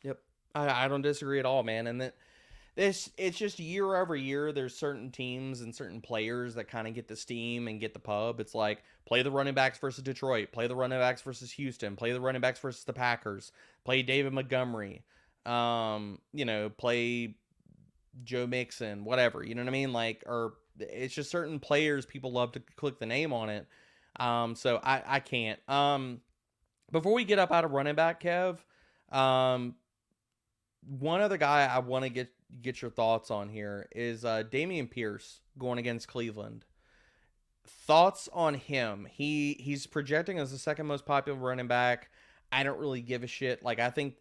Yep. I don't disagree at all, man. And it's just year over year, there's certain teams and certain players that kind of get the steam and get the pub. It's like, play the running backs versus Detroit, play the running backs versus Houston, play the running backs versus the Packers, play David Montgomery, play Joe Mixon, whatever, you know what I mean? Like, or it's just certain players, people love to click the name on it. So I can't. Before we get up out of running back, Kev, one other guy I want to get your thoughts on here is Dameon Pierce going against Cleveland. Thoughts on him? He's projecting as the second most popular running back. I don't really give a shit. Like, I think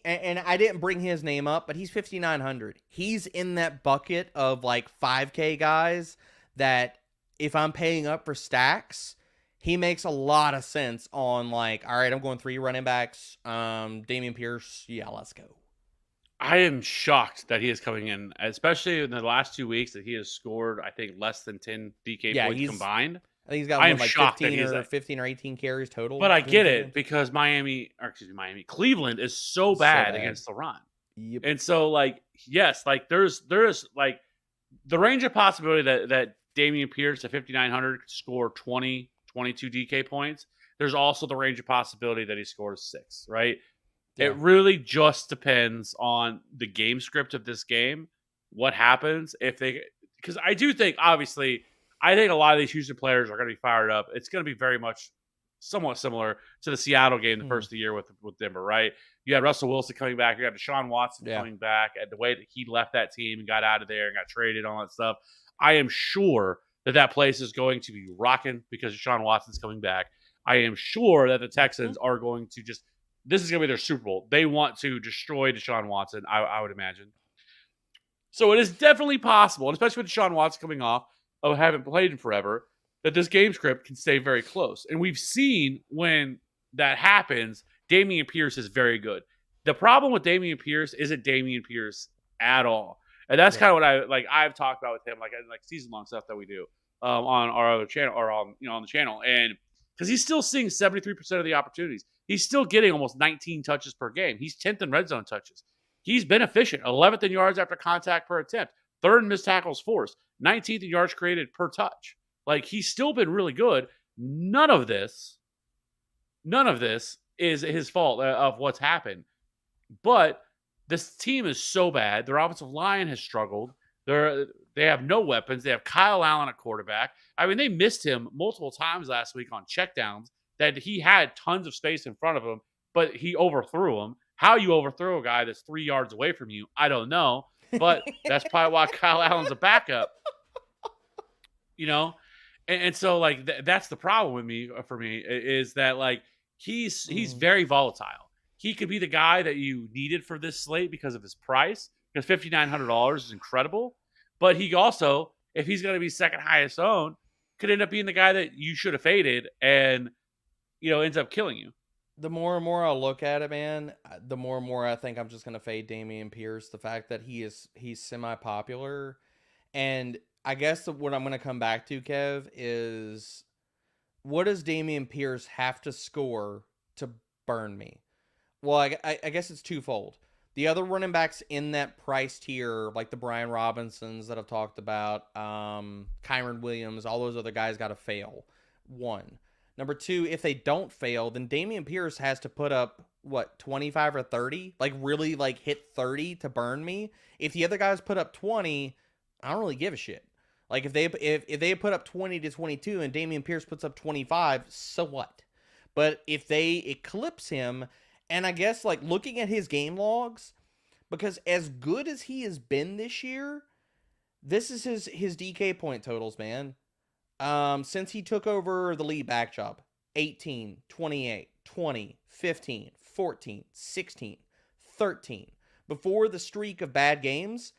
and I didn't bring his name up, but he's 5,900. He's in that bucket of like 5K guys that if I'm paying up for stacks, he makes a lot of sense on, like, all right, I'm going 3 running backs. Dameon Pierce, yeah, let's go. I am shocked that he is coming in, especially in the last 2 weeks, that he has scored, I think, less than 10 DK points combined. I think he's got I am like shocked that 15 or 18 carries total. but I in get two it games. because Cleveland is so bad against the run. Yep. And so, like, yes, like there's like the range of possibility that Damian Pierce at 5,900 could score 20, 22 DK points. There's also the range of possibility that he scores 6, right? Yeah. It really just depends on the game script of this game. What happens if because I do think, obviously, I think a lot of these Houston players are going to be fired up. It's going to be very much somewhat similar to the Seattle game the first of the year with Denver, right? You had Russell Wilson coming back. You had Deshaun Watson coming back, and the way that he left that team and got out of there and got traded, all that stuff. I am sure that place is going to be rocking because Deshaun Watson's coming back. I am sure that the Texans are going to this is going to be their Super Bowl. They want to destroy Deshaun Watson, I would imagine. So it is definitely possible, and especially with Deshaun Watson coming off of having played in forever, that this game script can stay very close. And we've seen when that happens, Damian Pierce is very good. The problem with Damian Pierce isn't Damian Pierce at all. And that's kind of what I've talked about with him, like season long stuff that we do on our other channel or on the channel. And because he's still seeing 73% of the opportunities. He's still getting almost 19 touches per game. He's 10th in red zone touches. He's been efficient, 11th in yards after contact per attempt, 3rd in missed tackles forced, 19th in yards created per touch. Like, he's still been really good. None of this is his fault of what's happened. But this team is so bad. Their offensive line has struggled. They have no weapons. They have Kyle Allen at quarterback. I mean, they missed him multiple times last week on checkdowns that he had tons of space in front of him, but he overthrew him. How you overthrow a guy that's 3 yards away from you, I don't know. But that's probably why Kyle Allen's a backup. And so, like, that's the problem for me is that, like, he's very volatile. He could be the guy that you needed for this slate because of his price, because $5,900 is incredible. But he also, if he's going to be second highest owned, could end up being the guy that you should have faded and, ends up killing you. The more and more I look at it, man, the more and more I think I'm just going to fade Damian Pierce. The fact that he's semi-popular. And I guess what I'm going to come back to, Kev, is what does Damian Pierce have to score to burn me? Well, I guess it's twofold. The other running backs in that price tier, like the Brian Robinsons that I've talked about, Kyron Williams, all those other guys got to fail. 1. Number 2, if they don't fail, then Damian Pierce has to put up, 25 or 30? Like, really, hit 30 to burn me? If the other guys put up 20, I don't really give a shit. Like, if they put up 20 to 22 and Damian Pierce puts up 25, so what? But if they eclipse him, and I guess, looking at his game logs, because as good as he has been this year, this is his DK point totals, man. Since he took over the lead back job, 18, 28, 20, 15, 14, 16, 13. Before the streak of bad games,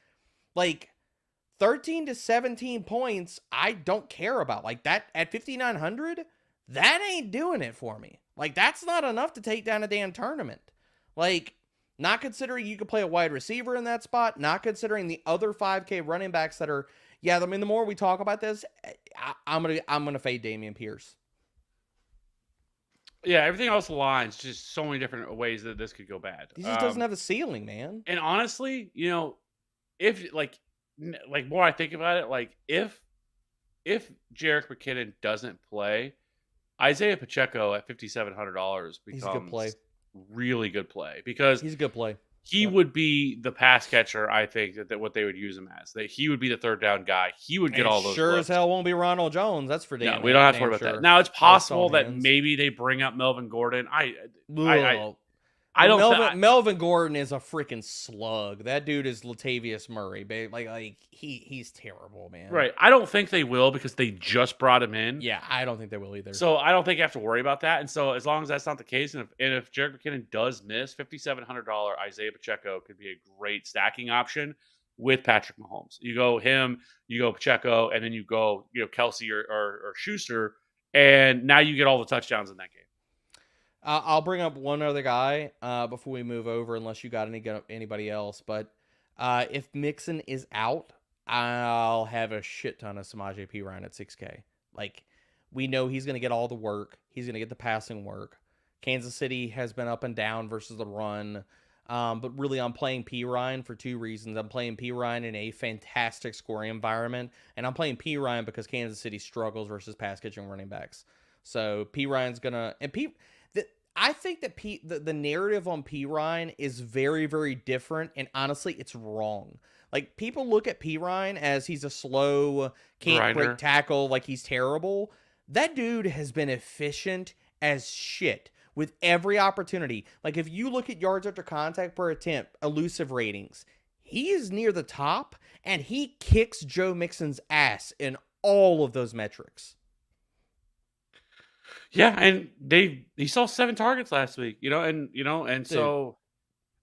13 to 17 points, I don't care about. That at 5,900, that ain't doing it for me. That's not enough to take down a damn tournament. Not considering you could play a wide receiver in that spot, not considering the other 5K running backs that are, the more we talk about this, I'm gonna fade Damian Pierce. Yeah, everything else aligns. Just so many different ways that this could go bad. He just doesn't have a ceiling, man. And honestly, if more I think about it, if Jerick McKinnon doesn't play, Isaiah Pacheco at $5,700 becomes a good play. Really good play because he's a good play. He would be the pass catcher, I think, that what they would use him as. That he would be the third down guy. He would get all those. Sure looks. As hell won't be Ronald Jones. That's for damn. No, we don't have to worry about that. Now it's possible that maybe they bring up Melvin Gordon. I don't. Melvin Gordon is a freaking slug. That dude is Latavius Murray. He's terrible, man. Right. I don't think they will because they just brought him in. Yeah, I don't think they will either. So I don't think you have to worry about that. And so as long as that's not the case, and if Jerick McKinnon does miss, $5,700 Isaiah Pacheco could be a great stacking option with Patrick Mahomes. You go him, you go Pacheco, and then you go Kelsey or Schuster, and now you get all the touchdowns in that game. I'll bring up one other guy before we move over, unless you got anybody else. But if Mixon is out, I'll have a shit ton of Samaje Perine at 6K. We know he's going to get all the work. He's going to get the passing work. Kansas City has been up and down versus the run. But really, I'm playing P. Ryan for two reasons. I'm playing P. Ryan in a fantastic scoring environment, and I'm playing P. Ryan because Kansas City struggles versus pass catching running backs. So P. Ryan's gonna I think that the narrative on P. Ryan is very, very different, and honestly, it's wrong. Like, people look at P. Ryan as he's a slow, can't break tackle, like he's terrible. That dude has been efficient as shit with every opportunity. Like, if you look at yards after contact per attempt, elusive ratings, he is near the top, and he kicks Joe Mixon's ass in all of those metrics. Yeah, and he saw 7 targets last week, and so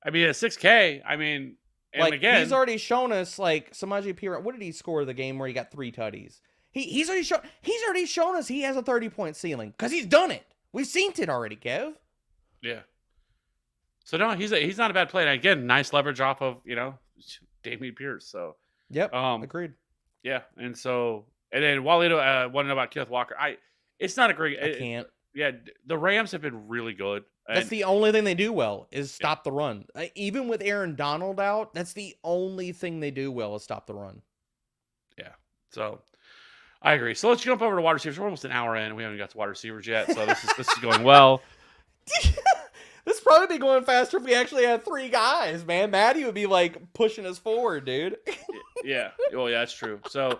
I mean at 6K, I mean, and like, again, he's already shown us, like, Samaje Perine. What did he score the game where he got 3 tutties? He's already shown us he has a 30-point ceiling because he's done it. We've seen it already, Kev. Yeah. So no, he's not a bad play. And again, nice leverage off of Dameon Pierce. So yep, agreed. Yeah, and then Walito want to know about Kenneth Walker. It's not a great. I can't. Yeah, the Rams have been really good. That's the only thing they do well is stop the run. Even with Aaron Donald out, that's the only thing they do well is stop the run. Yeah, so I agree. So let's jump over to wide receivers. We're almost an hour in, and we haven't got to wide receivers yet. So this is going well. This probably be going faster if we actually had 3 guys, man. Maddie would be like pushing us forward, dude. Yeah. Oh, yeah, that's true. So,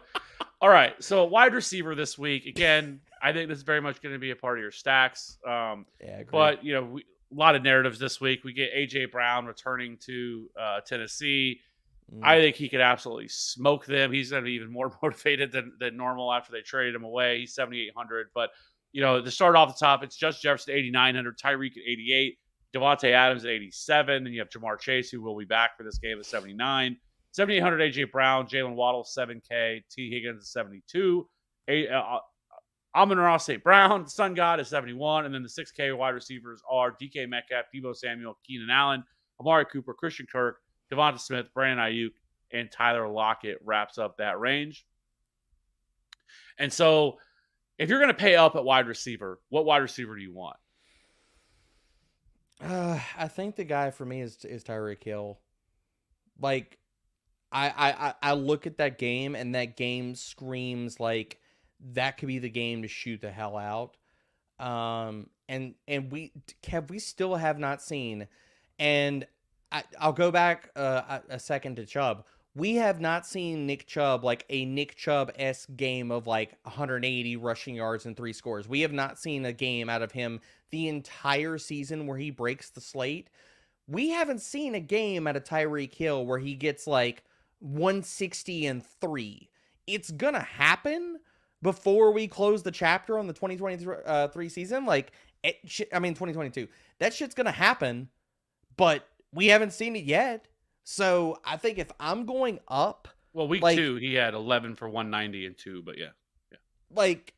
all right. So wide receiver this week. Again, I think this is very much going to be a part of your stacks. But, a lot of narratives this week. We get A.J. Brown returning to Tennessee. I think he could absolutely smoke them. He's going to be even more motivated than normal after they traded him away. He's 7,800. But, to start off the top, it's Justin Jefferson, 8,900. Tyreek at 88. Devontae Adams at 87. Then you have Jamar Chase, who will be back for this game at 79. 7,800 A.J. Brown. Jalen Waddle, 7K. T. Higgins at 72. Amon-Ra St. Brown, Sun God at 71. And then the 6K wide receivers are DK Metcalf, Deebo Samuel, Keenan Allen, Amari Cooper, Christian Kirk, Devonta Smith, Brandon Ayuk, and Tyler Lockett wraps up that range. And so if you're going to pay up at wide receiver, what wide receiver do you want? I think the guy for me is Tyreek Hill. Like, I look at that game, and that game screams like that could be the game to shoot the hell out. And we still have not seen, and I'll go back a second to Chubb. We have not seen Nick Chubb like a Nick Chubb-esque game of like 180 rushing yards and 3 scores. We have not seen a game out of him the entire season where he breaks the slate. We haven't seen a game out of Tyreek Hill where he gets like 160 and 3. It's going to happen before we close the chapter on the 2023 season. 2022. That shit's going to happen, but we haven't seen it yet. So I think if I'm going up, well, week 2 he had 11 for 190 and 2, but yeah. Like,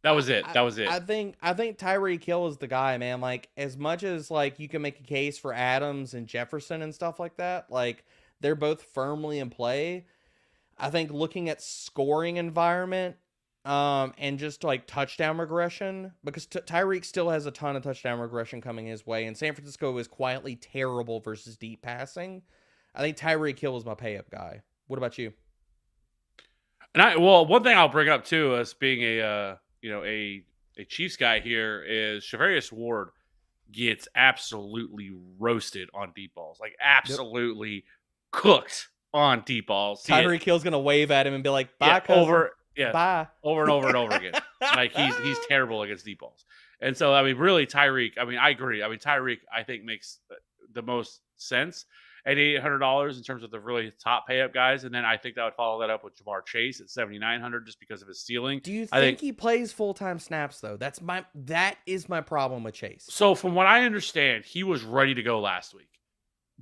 that was it. I think Tyreek Hill is the guy, man. Like, as much as like you can make a case for Adams and Jefferson and stuff like that, like they're both firmly in play. I think looking at scoring environment, and just like touchdown regression, because Tyreek still has a ton of touchdown regression coming his way, and San Francisco is quietly terrible versus deep passing. I think Tyreek Hill is my pay-up guy. What about you? And one thing I'll bring up too, as being a Chiefs guy here, is Charvarius Ward gets absolutely roasted on deep balls, like absolutely cooked on deep balls. Tyreek Hill's gonna wave at him and be like, "Bye, cousin. over and over and over again." Like he's terrible against deep balls. And so I mean, really, Tyreek. I mean, I agree. I mean, Tyreek, I think makes the most sense at $800 in terms of the really top pay up guys, and then I think that would follow that up with Jamar Chase at 7,900 just because of his ceiling. Do you think he plays full-time snaps though? That is my problem with Chase. So from what I understand, he was ready to go last week,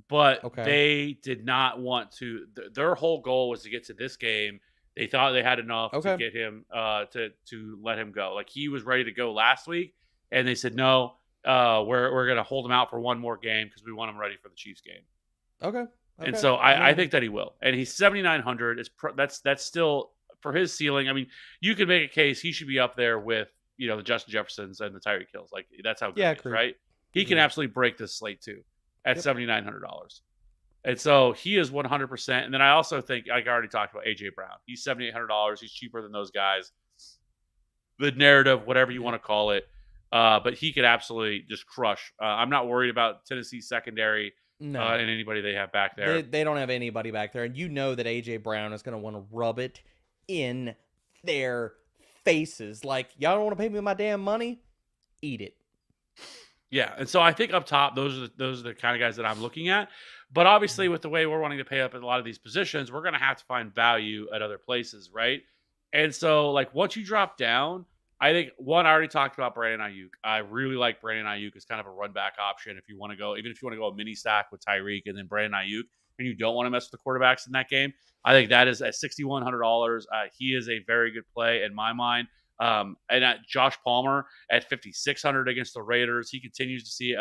but they did not want to. Their whole goal was to get to this game. They thought they had enough to get him to let him go. Like, he was ready to go last week, and they said no. We're going to hold him out for one more game because we want him ready for the Chiefs game. Okay. And so I think that he will. And he's 7,900. That's still for his ceiling. I mean, you could make a case he should be up there with the Justin Jeffersons and the Tyreek Hills. Like that's how good Yeah, he is, agreed. right? He can Agreed. absolutely break this slate too at Yep. $7,900. And so he is 100%. And then I also think, like I already talked about, AJ Brown. He's $7,800. He's cheaper than those guys. The narrative, whatever you want to call it, but he could absolutely just crush. I'm not worried about Tennessee's secondary No. and anybody they have back there. They don't have anybody back there, and you know that AJ Brown is going to want to rub it in their faces. Like, y'all don't want to pay me my damn money? Eat it. Yeah, and so I think up top, those are the kind of guys that I'm looking at. But obviously, with the way we're wanting to pay up at a lot of these positions, we're going to have to find value at other places, right? And so, like, once you drop down, I think one, I already talked about Brandon Ayuk. I really like Brandon Ayuk as kind of a run back option if you want to go, even if you want to go a mini stack with Tyreek and then Brandon Ayuk, and you don't want to mess with the quarterbacks in that game. I think that is at $6,100. He is a very good play in my mind. And at Josh Palmer at 5,600 against the Raiders, he continues to see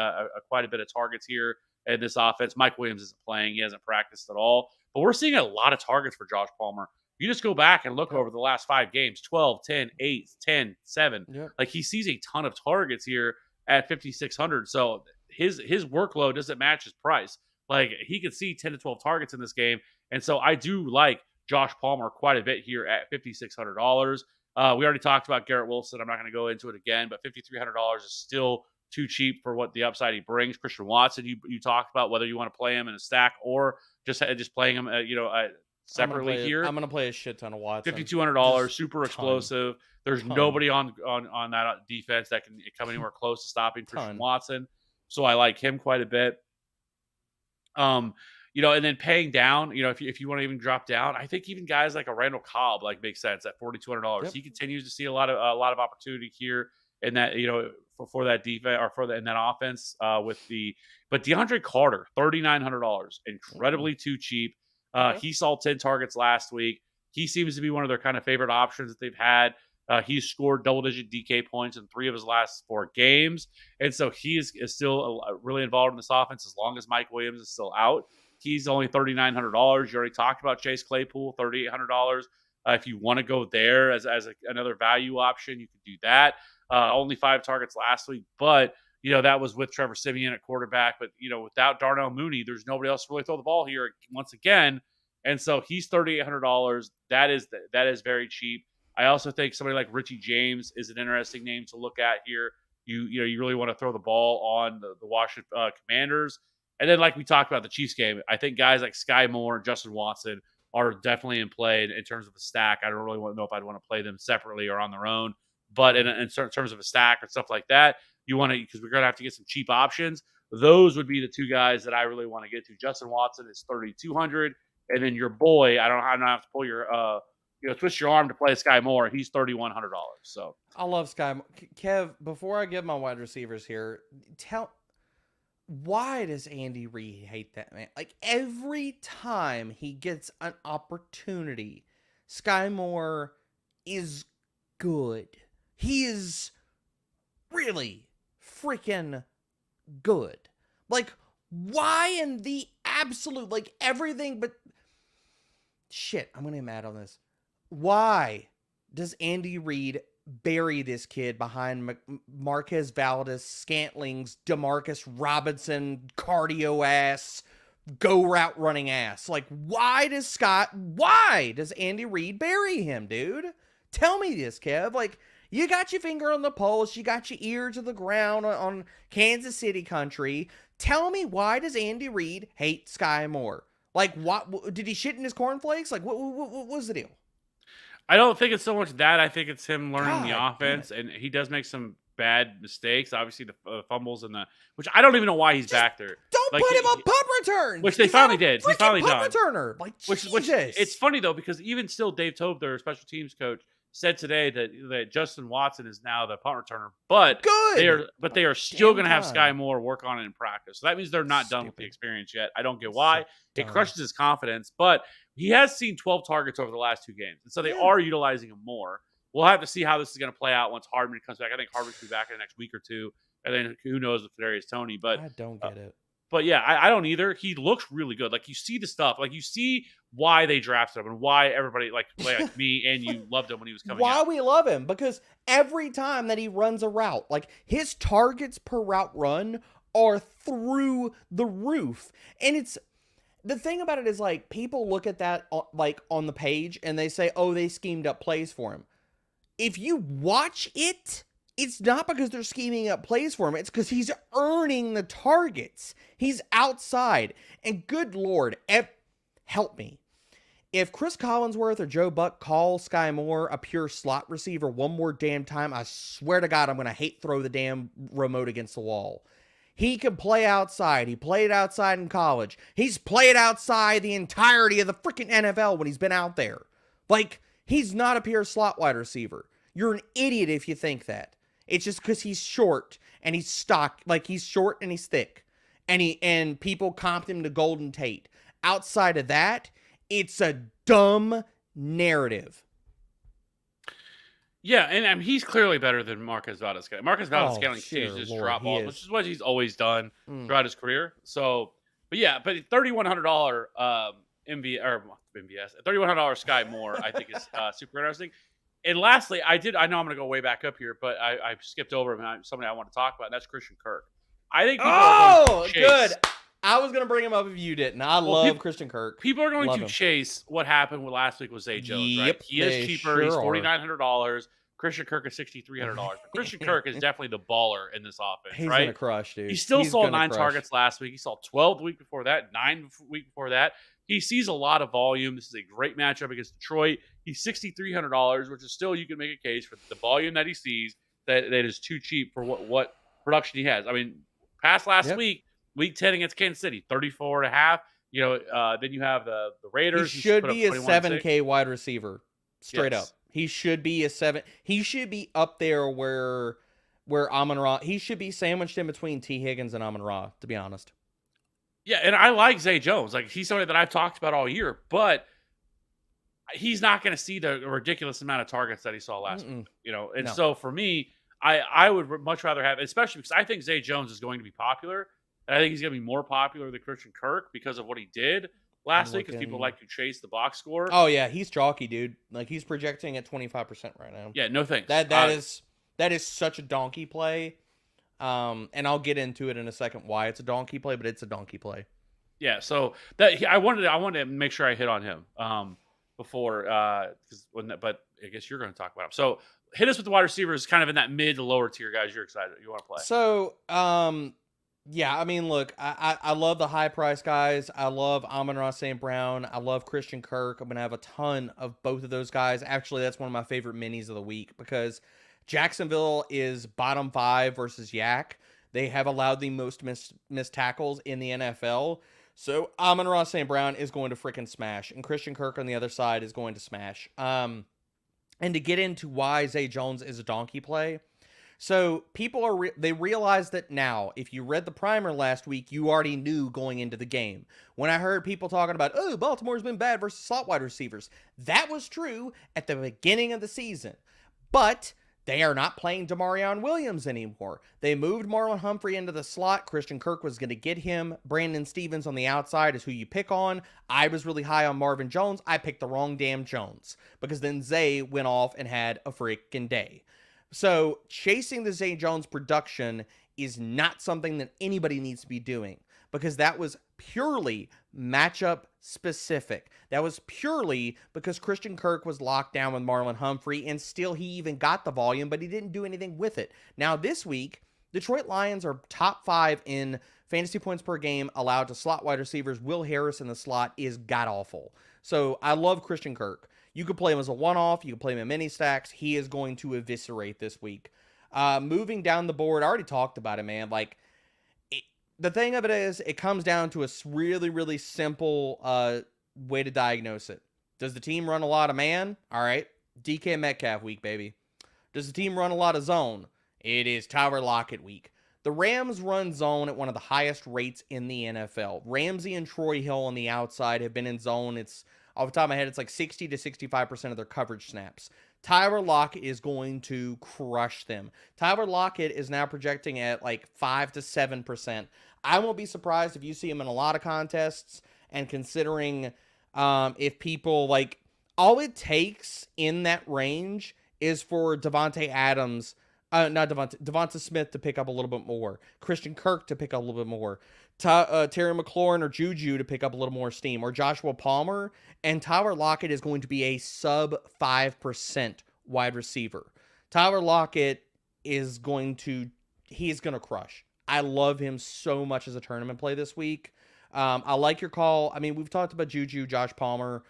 quite a bit of targets here in this offense. Mike Williams isn't playing; he hasn't practiced at all. But we're seeing a lot of targets for Josh Palmer. You just go back and look over the last 5 games: 12, 10, 8, 10, 7. Yep. Like he sees a ton of targets here at 5,600. So his workload doesn't match his price. Like he could see 10 to 12 targets in this game, and so I do like Josh Palmer quite a bit here at $5,600. We already talked about Garrett Wilson. I'm not going to go into it again, but $5,300 is still too cheap for what the upside he brings. Christian Watson, you talked about whether you want to play him in a stack or just playing him, separately here. I'm going to play a shit ton of Watson. $5,200, super explosive. There's Ton. nobody on that defense that can come anywhere close to stopping Christian Watson. So I like him quite a bit. And then paying down, if you want to even drop down, I think even guys like a Randall Cobb makes sense at $4,200. Yep. He continues to see a lot of opportunity here in that, for that defense or in that offense but DeAndre Carter, $3,900, incredibly too cheap. He saw 10 targets last week. He seems to be one of their kind of favorite options that they've had. He's scored double-digit DK points in 3 of his last 4 games. And so he is still really involved in this offense as long as Mike Williams is still out. He's only $3,900. You already talked about Chase Claypool, $3,800. If you want to go there as another value option, you can do that. Only 5 targets last week, but that was with Trevor Siemian at quarterback. But without Darnell Mooney, there's nobody else to really throw the ball here once again. And so he's $3,800. That is very cheap. I also think somebody like Richie James is an interesting name to look at here. You really want to throw the ball on the Washington Commanders. And then, like we talked about the Chiefs game, I think guys like Sky Moore and Justin Watson are definitely in play in terms of a stack. I don't really know if I'd want to play them separately or on their own. But in terms of a stack or stuff like that, you want to, because we're going to have to get some cheap options. Those would be the 2 guys that I really want to get to. Justin Watson is $3,200. And then your boy, I don't have to pull your twist your arm to play Sky Moore. He's $3,100. So I love Sky. Kev, before I give my wide receivers here, why does Andy Reid hate that man? Like every time he gets an opportunity, Sky Moore is good. He is really freaking good. Like, why in the absolute, everything but shit, I'm going to get mad on this. Why does Andy Reid bury this kid behind Marquez Valdez, Scantlings, Demarcus Robinson, cardio ass, go route running ass? Why does Andy Reid bury him, dude? Tell me this, Kev. You got your finger on the pulse, you got your ear to the ground on Kansas City country. Tell me, why does Andy Reid hate Sky Moore? What did he shit in his cornflakes? What was the deal? I don't think it's so much that. I think it's him learning the offense, and he does make some bad mistakes. Obviously, the fumbles and which I don't even know why he's back there. Don't put him on punt returns, which they finally did. He's finally punt done. returner. Which it's funny though, because even still, Dave Tobe, their special teams coach, said today that Justin Watson is now the punt returner, but they are still going to have Sky Moore work on it in practice. So that means they're not done with the experience yet. I don't get why. It crushes his confidence, but he has seen 12 targets over the last 2 games, and so they are utilizing him more. We'll have to see how this is going to play out once Hardman comes back. I think Hardman will be back in the next week or 2, and then who knows with Kadarius Toney. But I don't get it. But yeah, I don't either. He looks really good. Like you see the stuff, like you see why they drafted him and why everybody like me and you loved him when he was coming Why out. we love him? Because every time that he runs a route, like his targets per route run are through the roof. And it's the thing about it is like people look at that like on the page and they say, "Oh, they schemed up plays for him." If you watch it, it's not because they're scheming up plays for him. It's because he's earning the targets. He's outside. And good Lord, help me. If Chris Collinsworth or Joe Buck call Sky Moore a pure slot receiver one more damn time, I swear to God, I'm going to hate throw the damn remote against the wall. He can play outside. He played outside in college. He's played outside the entirety of the freaking NFL when he's been out there. Like, he's not a pure slot wide receiver. You're an idiot if you think that. It's just because he's short and he's stock. Like, he's short and he's thick. And people comped him to Golden Tate. Outside of that, it's a dumb narrative. Yeah, and he's clearly better than Marquez Valdez-Scantling. Marquez Valdez-Scantling continues to drop balls, which is what he's always done throughout his career. So, but $3,100 $3,100 Sky Moore, I think is super interesting. And lastly, I know I'm going to go way back up here, but I skipped over him, and somebody I want to talk about, and that's Christian Kirk. I think people are going to chase. Good. I was going to bring him up if you didn't. I love Christian Kirk. People are going to chase what happened with last week with Zay Jones, right? He is cheaper. He's $4,900. Christian Kirk is $6,300. But Christian Kirk is definitely the baller in this offense, He's right? He's going to crush, dude. He still saw 9 targets last week. He saw 12 the week before that, 9 the week before that. He sees a lot of volume. This is a great matchup against Detroit. He's $6,300, which is still, you can make a case for the volume that he sees that is too cheap for what production he has. I mean, past last week, Week 10 against Kansas City, 34.5. You know, then you have the Raiders. He should be a 7K wide receiver, straight up. He should be a 7. He should be up there where Amon-Ra. He should be sandwiched in between T. Higgins and Amon-Ra, to be honest. Yeah, and I like Zay Jones. Like, he's somebody that I've talked about all year, but he's not going to see the ridiculous amount of targets that he saw last week. You know, and so for me, I would much rather have, especially because I think Zay Jones is going to be popular. And I think he's going to be more popular than Christian Kirk because of what he did last week, because people like to chase the box score. Oh, yeah. He's chalky, dude. Like, he's projecting at 25% right now. Yeah, no thanks. That is such a donkey play. And I'll get into it in a second why it's a donkey play, but it's a donkey play. Yeah, so that I wanted to make sure I hit on him before, but I guess you're going to talk about him. So hit us with the wide receivers, kind of in that mid to lower tier guys. You're excited, you want to play. So yeah, I mean, look, I love the high price guys. I love Amon-Ra St. Brown. I love Christian Kirk. I'm going to have a ton of both of those guys. Actually, that's one of my favorite minis of the week because Jacksonville is bottom 5 versus Yak. They have allowed the most missed tackles in the NFL. So Amon-Ra St. Brown is going to freaking smash. And Christian Kirk on the other side is going to smash. And to get into why Zay Jones is a donkey play, so people they realize that now, if you read the primer last week, you already knew going into the game. When I heard people talking about, oh, Baltimore's been bad versus slot wide receivers, that was true at the beginning of the season. But they are not playing Damarion Williams anymore. They moved Marlon Humphrey into the slot. Christian Kirk was going to get him. Brandon Stevens on the outside is who you pick on. I was really high on Marvin Jones. I picked the wrong damn Jones because then Zay went off and had a freaking day. So chasing the Zay Jones production is not something that anybody needs to be doing because that was purely matchup specific. That was purely because Christian Kirk was locked down with Marlon Humphrey, and still he even got the volume, but he didn't do anything with it. Now this week, Detroit Lions are top 5 in fantasy points per game allowed to slot wide receivers. Will Harris in the slot is god-awful. So I love Christian Kirk. You could play him as a one-off. You can play him in mini stacks. He is going to eviscerate this week. Moving down the board, I already talked about it, man. Like, the thing of it is, it comes down to a really, really simple way to diagnose it. Does the team run a lot of man? All right. DK Metcalf week, baby. Does the team run a lot of zone? It is Tyler Lockett week. The Rams run zone at one of the highest rates in the NFL. Ramsey and Troy Hill on the outside have been in zone. It's off the top of my head, it's like 60 to 65% of their coverage snaps. Tyler Lockett is going to crush them. Tyler Lockett is now projecting at like 5 to 7%. I won't be surprised if you see him in a lot of contests. And considering if people like, all it takes in that range is for Devontae Adams, not Devonta Smith to pick up a little bit more, Christian Kirk to pick up a little bit more, Terry McLaurin or Juju to pick up a little more steam, or Joshua Palmer, and Tyler Lockett is going to be a sub 5% wide receiver. Tyler Lockett is going to crush. I love him so much as a tournament play this week. I like your call. I mean, we've talked about Juju, Josh Palmer.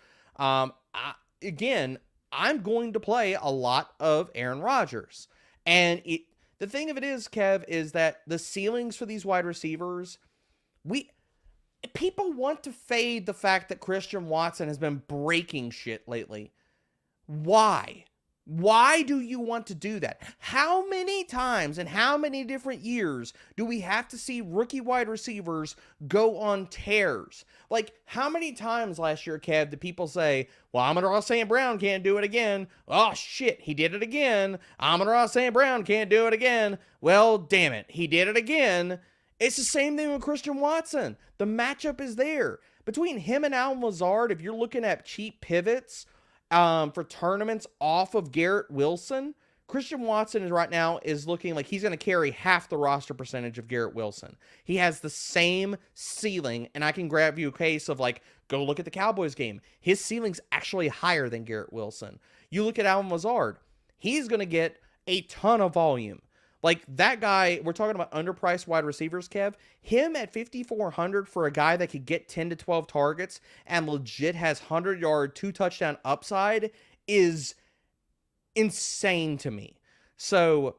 Again, I'm going to play a lot of Aaron Rodgers. And the thing of it is, Kev, is that the ceilings for these wide receivers, people want to fade the fact that Christian Watson has been breaking shit lately. Why? Why do you want to do that? How many times and how many different years do we have to see rookie wide receivers go on tears? Like, how many times last year, Kev, did people say, well, Amon-Ra St. Brown can't do it again. Oh, shit, he did it again. Amon-Ra St. Brown can't do it again. Well, damn it, he did it again. It's the same thing with Christian Watson. The matchup is there. Between him and Allen Lazard, if you're looking at cheap pivots, for tournaments off of Garrett Wilson, Christian Watson is right now is looking like he's going to carry half the roster percentage of Garrett Wilson. He has the same ceiling, and I can grab you a case of like, go look at the Cowboys game. His ceiling's actually higher than Garrett Wilson. You look at Allen Lazard, he's going to get a ton of volume. Like that guy, we're talking about underpriced wide receivers, Kev. Him at 5,400 for a guy that could get 10 to 12 targets and legit has 100-yard, 2-touchdown upside is insane to me. So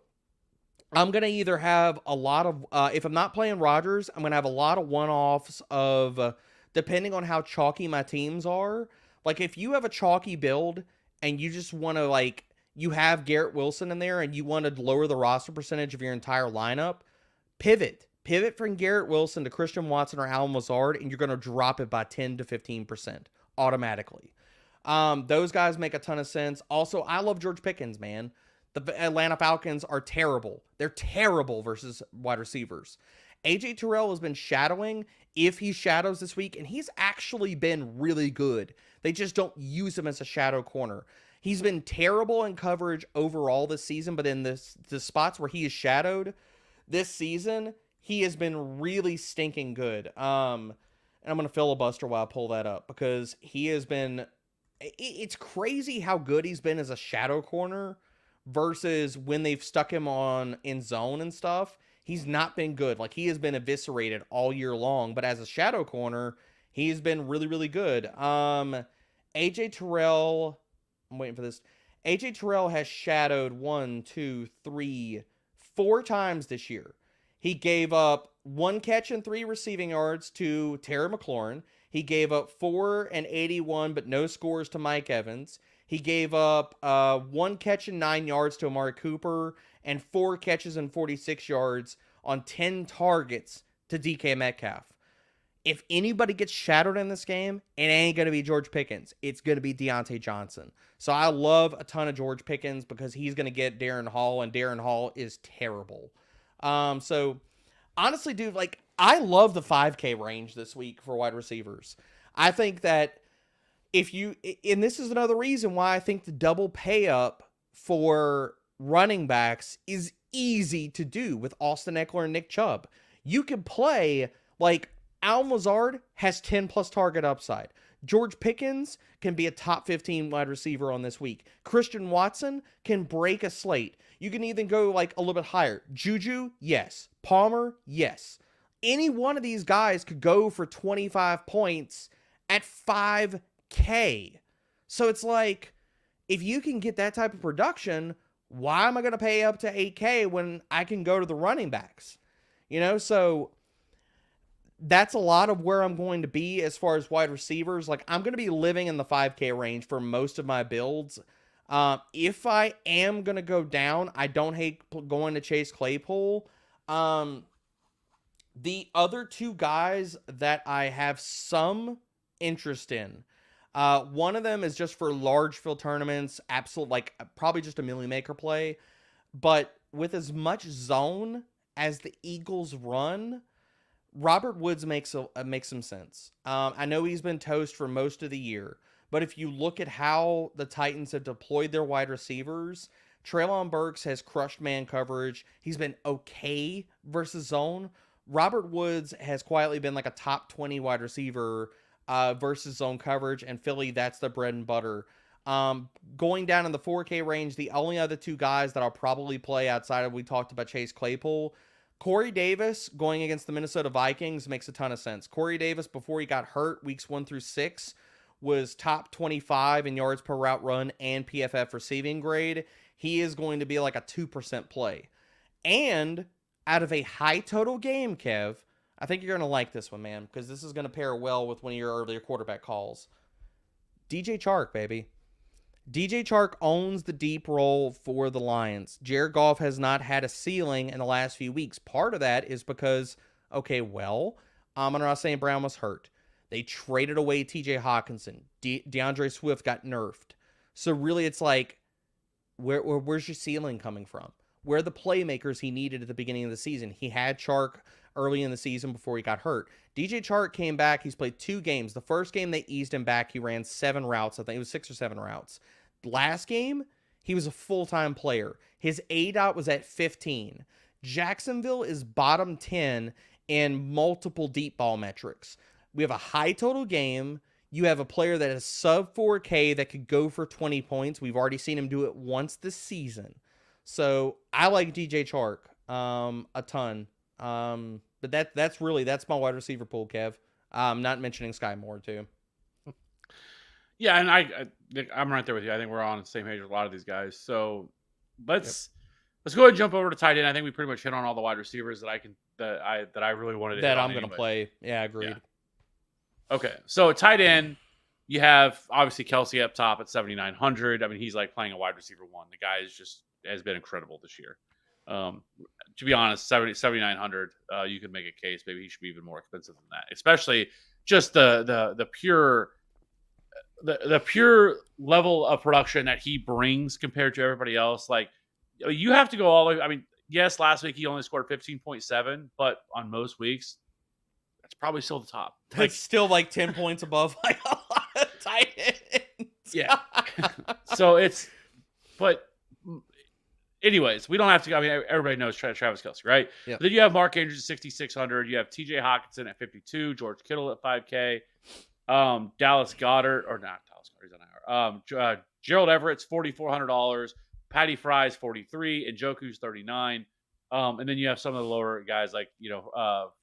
I'm going to either have a lot of, if I'm not playing Rodgers, I'm going to have a lot of one-offs of, depending on how chalky my teams are. Like if you have a chalky build and you just want to like, you have Garrett Wilson in there and you want to lower the roster percentage of your entire lineup, pivot from Garrett Wilson to Christian Watson or Allen Lazard, and you're going to drop it by 10 to 15% automatically. Those guys make a ton of sense. Also, I love George Pickens, man. The Atlanta Falcons are terrible. They're terrible versus wide receivers. AJ Terrell has been shadowing if he shadows this week, and he's actually been really good. They just don't use him as a shadow corner. He's been terrible in coverage overall this season, but in the spots where he is shadowed this season, he has been really stinking good. And I'm going to filibuster while I pull that up because he has been... It's crazy how good he's been as a shadow corner versus when they've stuck him on in zone and stuff. He's not been good. Like, he has been eviscerated all year long, but as a shadow corner, he's been really, really good. AJ Terrell... I'm waiting for this. AJ Terrell has shadowed 4 times this year. He gave up 1 catch and 3 receiving yards to Terry McLaurin. He gave up 4 and 81, but no scores to Mike Evans. He gave up 1 catch and 9 yards to Amari Cooper and 4 catches and 46 yards on 10 targets to DK Metcalf. If anybody gets shadowed in this game, it ain't going to be George Pickens. It's going to be Deontay Johnson. So I love a ton of George Pickens because he's going to get Darren Hall, and Darren Hall is terrible. So honestly, dude, like I love the 5K range this week for wide receivers. I think that and this is another reason why I think the double pay up for running backs is easy to do with Austin Eckler and Nick Chubb. You can play like Allen Lazard has 10 plus target upside. George Pickens can be a top 15 wide receiver on this week. Christian Watson can break a slate. You can even go like a little bit higher. Juju, yes. Palmer, yes. Any one of these guys could go for 25 points at 5K. So it's like, if you can get that type of production, why am I going to pay up to 8K when I can go to the running backs? You know, so that's a lot of where I'm going to be as far as wide receivers. Like, I'm going to be living in the 5K range for most of my builds. If I am going to go down, I don't hate going to Chase Claypool. The other 2 guys that I have some interest in, one of them is just for large field tournaments, absolute, like probably just a milli maker play. But with as much zone as the Eagles run, Robert Woods makes some sense. I know he's been toast for most of the year, but if you look at how the Titans have deployed their wide receivers, Treylon Burks has crushed man coverage. He's been okay versus zone. Robert Woods has quietly been like a top 20 wide receiver versus zone coverage, and Philly, that's the bread and butter. Going down in the 4K range, the only other two guys that I'll probably play outside of, we talked about Chase Claypool, Corey Davis going against the Minnesota Vikings makes a ton of sense. Corey Davis, before he got hurt, weeks 1 through 6, was top 25 in yards per route run and PFF receiving grade. He is going to be like a 2% play. And out of a high total game, Kev, I think you're going to like this one, man, because this is going to pair well with one of your earlier quarterback calls. DJ Chark, baby. DJ Chark owns the deep role for the Lions. Jared Goff has not had a ceiling in the last few weeks. Part of that is because, Amon-Ra St. Brown was hurt. They traded away TJ Hawkinson. DeAndre Swift got nerfed. So really it's like, where's your ceiling coming from? Where are the playmakers he needed at the beginning of the season? He had Chark early in the season before he got hurt. DJ Chark came back. He's played 2 games. The first game they eased him back. He ran 7 routes. I think it was 6 or 7 routes. Last game, he was a full-time player. His ADOT was at 15. Jacksonville is bottom 10 in multiple deep ball metrics. We have a high total game. You have a player that is sub 4K that could go for 20 points. We've already seen him do it once this season. So I like DJ Chark a ton. But that's my wide receiver pool, Kev. Not mentioning Sky Moore too. Yeah, and I'm right there with you. I think we're on the same page with a lot of these guys. So let's go ahead and jump over to tight end. I think we pretty much hit on all the wide receivers that I really wanted to that hit I'm on going to play. Yeah, agreed. Yeah. Okay, so tight end, you have obviously Kelsey up top at 7,900. I mean, he's like playing a wide receiver 1. The guy has been incredible this year. To be honest, 7,900, you could make a case. Maybe he should be even more expensive than that, especially just the pure level of production that he brings compared to everybody else. Like, you have to go all the way. I mean, yes, last week he only scored 15.7, but on most weeks, that's probably still the top. That's still like 10 points above like a lot of tight ends. Yeah. So but anyways, we don't have to. I mean, everybody knows Travis Kelce, right? Yep. Then you have Mark Andrews at 6,600. You have TJ Hawkinson at 52. George Kittle at 5K. Dallas Goedert, or not Dallas Goedert, he's on IR. Gerald Everett's $4,400. Patty Fry's 43. And Njoku's 39. And then you have some of the lower guys like,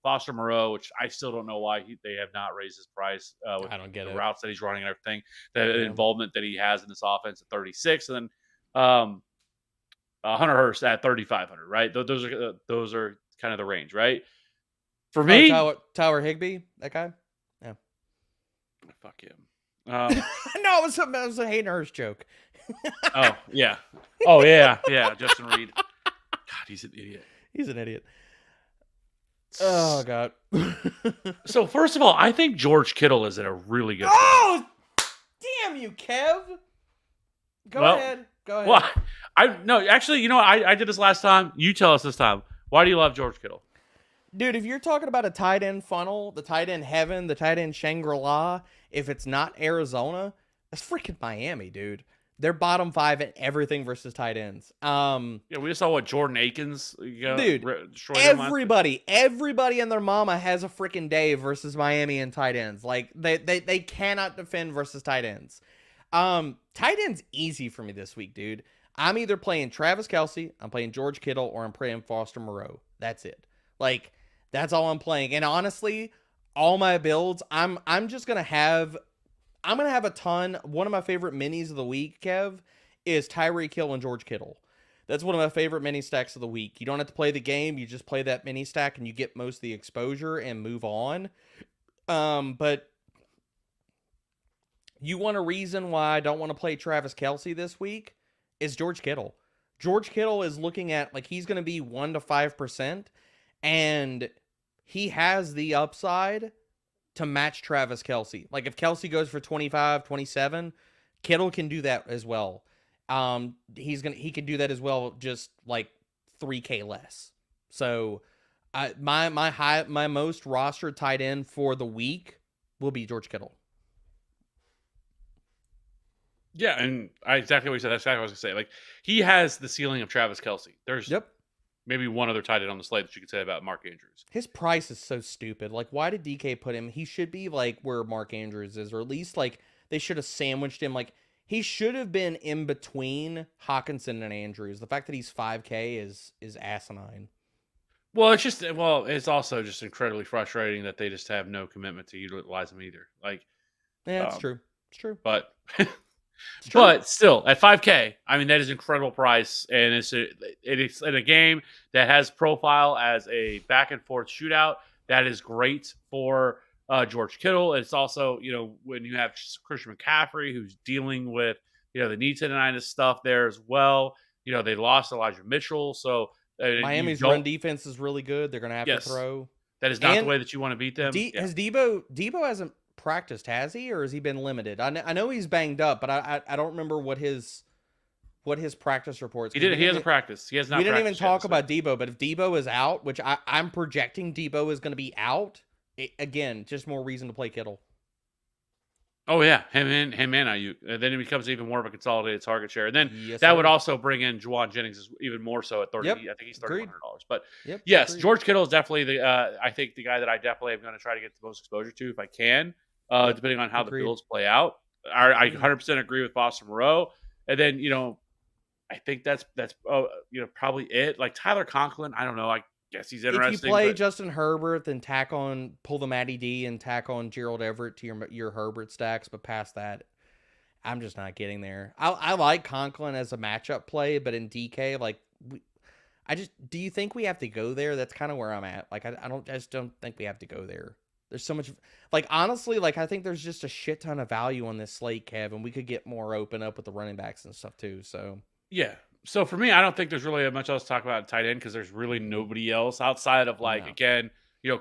Foster Moreau, which I still don't know why they have not raised his price with I don't get the it. routes that he's running and everything, the involvement that he has in this offense at 36. And then Hunter Hurst at 3,500, right? Those are kind of the range, right? For me, Tyler Higbee, that guy. Yeah, fuck him. No, it was a Hayden Hurst joke. Oh yeah, Justin Reed. God, he's an idiot. He's an idiot. Oh God. So first of all, I think George Kittle is in a really good. Oh, damn you, Kev. Go ahead. Well, actually, you know what? I did this last time. You tell us this time. Why do you love George Kittle? Dude, if you're talking about a tight end funnel, the tight end heaven, the tight end Shangri-La, if it's not Arizona, it's freaking Miami, dude. They're bottom 5 at everything versus tight ends. Yeah, we just saw what Jordan Akins. Dude, everybody and their mama has a freaking day versus Miami and tight ends. Like they cannot defend versus tight ends. Tight end's easy for me this week, dude. I'm either playing Travis Kelce, I'm playing George Kittle, or I'm playing Foster Moreau. That's it. Like, that's all I'm playing. And honestly, all my builds, I'm gonna have a ton. One of my favorite minis of the week, Kev, is Tyreek Hill and George Kittle. That's one of my favorite mini stacks of the week. You don't have to play the game. You just play that mini stack and you get most of the exposure and move on. But you want a reason why I don't want to play Travis Kelce this week is George Kittle. George Kittle is looking at, like, he's going to be 1 to 5%, and he has the upside to match Travis Kelce. Like, if Kelce goes for 25, 27, Kittle can do that as well. He can do that as well, just like 3K less. So My most rostered tight end for the week will be George Kittle. Yeah, and exactly what you said. That's exactly what I was gonna say. Like, he has the ceiling of Travis Kelce. There's Yep. maybe one other tight end on the slate that you could say about Mark Andrews. His price is so stupid. Like, why did DK put him? He should be like where Mark Andrews is, or at least like they should have sandwiched him. Like, he should have been in between Hawkinson and Andrews. The fact that he's 5K is asinine. Well, it's also just incredibly frustrating that they just have no commitment to utilize him either. Like, Yeah, it's true. It's true. But It's true. but still, at 5K, I mean, that is an incredible price, and it's in a game that has profile as a back and forth shootout. That is great for George Kittle. It's also, when you have Christian McCaffrey, who's dealing with the knee tendonitis stuff there as well. They lost Elijah Mitchell, so Miami's run defense is really good. They're going to have to throw. That is not the way that you want to beat them. Has Debo hasn't practiced, has he, or has he been limited? I know he's banged up, but I don't remember what his practice reports. He hasn't practiced. He has not. We didn't even talk about Debo, but if Debo is out, which I'm projecting Debo is going to be out, again, just more reason to play Kittle. Oh yeah, him and Ayuk. And then it becomes even more of a consolidated target share, and then that would also bring in Juwan Jennings even more so at 30. Yep. I think he's $3,100. But yes, agreed. George Kittle is definitely I think the guy that I definitely am going to try to get the most exposure to if I can, depending on how the Bills play out. I 100% agree with Boston Moreau, and then I think that's probably it. Like Tyler Conklin, I don't know. I guess he's interesting. If you play Justin Herbert, then pull the Matty D and tack on Gerald Everett to your Herbert stacks. But past that, I'm just not getting there. I like Conklin as a matchup play, but in DK, do you think we have to go there? That's kind of where I'm at. Like, I just don't think we have to go there. There's so much, honestly, I think there's just a shit ton of value on this slate, Kev, and we could get more open up with the running backs and stuff too. So yeah. So for me, I don't think there's really much else to talk about in tight end because there's really nobody else outside of again,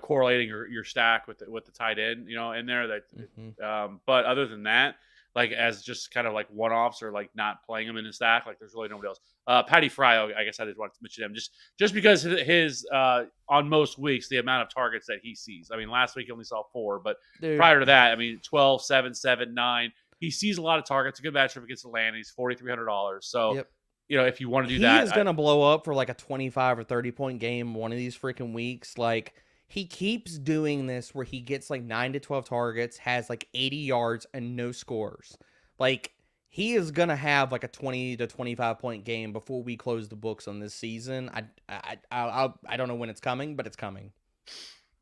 correlating your stack with the tight end, in there that. But other than that, as just kind of one-offs or not playing them in the stack, there's really nobody else. Patty Fry, I guess I did want to mention him just because his on most weeks the amount of targets that he sees. I mean, last week he only saw 4, but prior to that, I mean, 12, 7, 7, 9. He sees a lot of targets. A good matchup against Atlanta. He's $4,300. So. Yep. If you want to do that, he is going to blow up for a 25 or 30 point game one of these freaking weeks. He keeps doing this where he gets 9 to 12 targets, has 80 yards and no scores. He is going to have a 20 to 25 point game before we close the books on this season. I don't know when it's coming, but it's coming.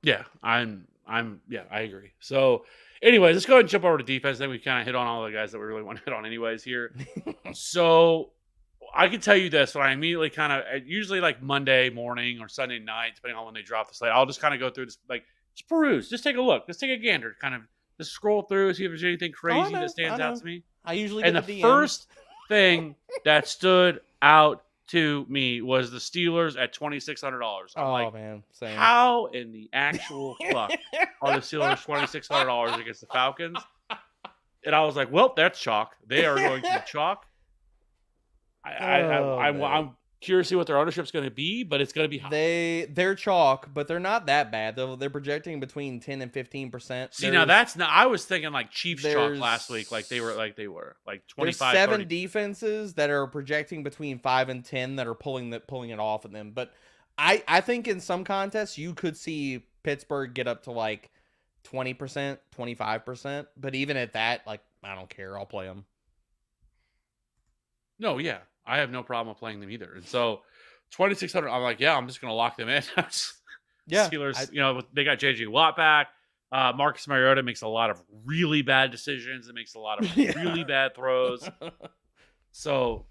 Yeah, I agree. So anyways, let's go ahead and jump over to defense. Then we kind of hit on all the guys that we really want to hit on anyways here. So I can tell you this, when I immediately usually Monday morning or Sunday night, depending on when they drop the slate, I'll just kind of go through this, just peruse, just take a look, just take a gander, kind of just scroll through, see if there's anything crazy that stands out to me. I usually get the first thing that stood out to me was the Steelers at $2,600. Man, same. How in the actual fuck are the Steelers $2,600 against the Falcons? And I was like, well, that's chalk. They are going to be chalk. I'm curious to see what their ownership is going to be, but it's going to be high. They're chalk, but they're not that bad. They're projecting between 10 and 15%. See, now that's not. I was thinking Chiefs chalk last week, they were 25. There's 7 30. defenses that are projecting between 5 and 10 that are pulling it off of them. But I think in some contests you could see Pittsburgh get up to 20%, 25%. But even at that, I don't care. I'll play them. No, yeah. I have no problem with playing them either. And so 2,600, I'm I'm just going to lock them in. Yeah. Steelers, they got JJ Watt back. Marcus Mariota makes a lot of really bad decisions. It makes a lot of really bad throws. So,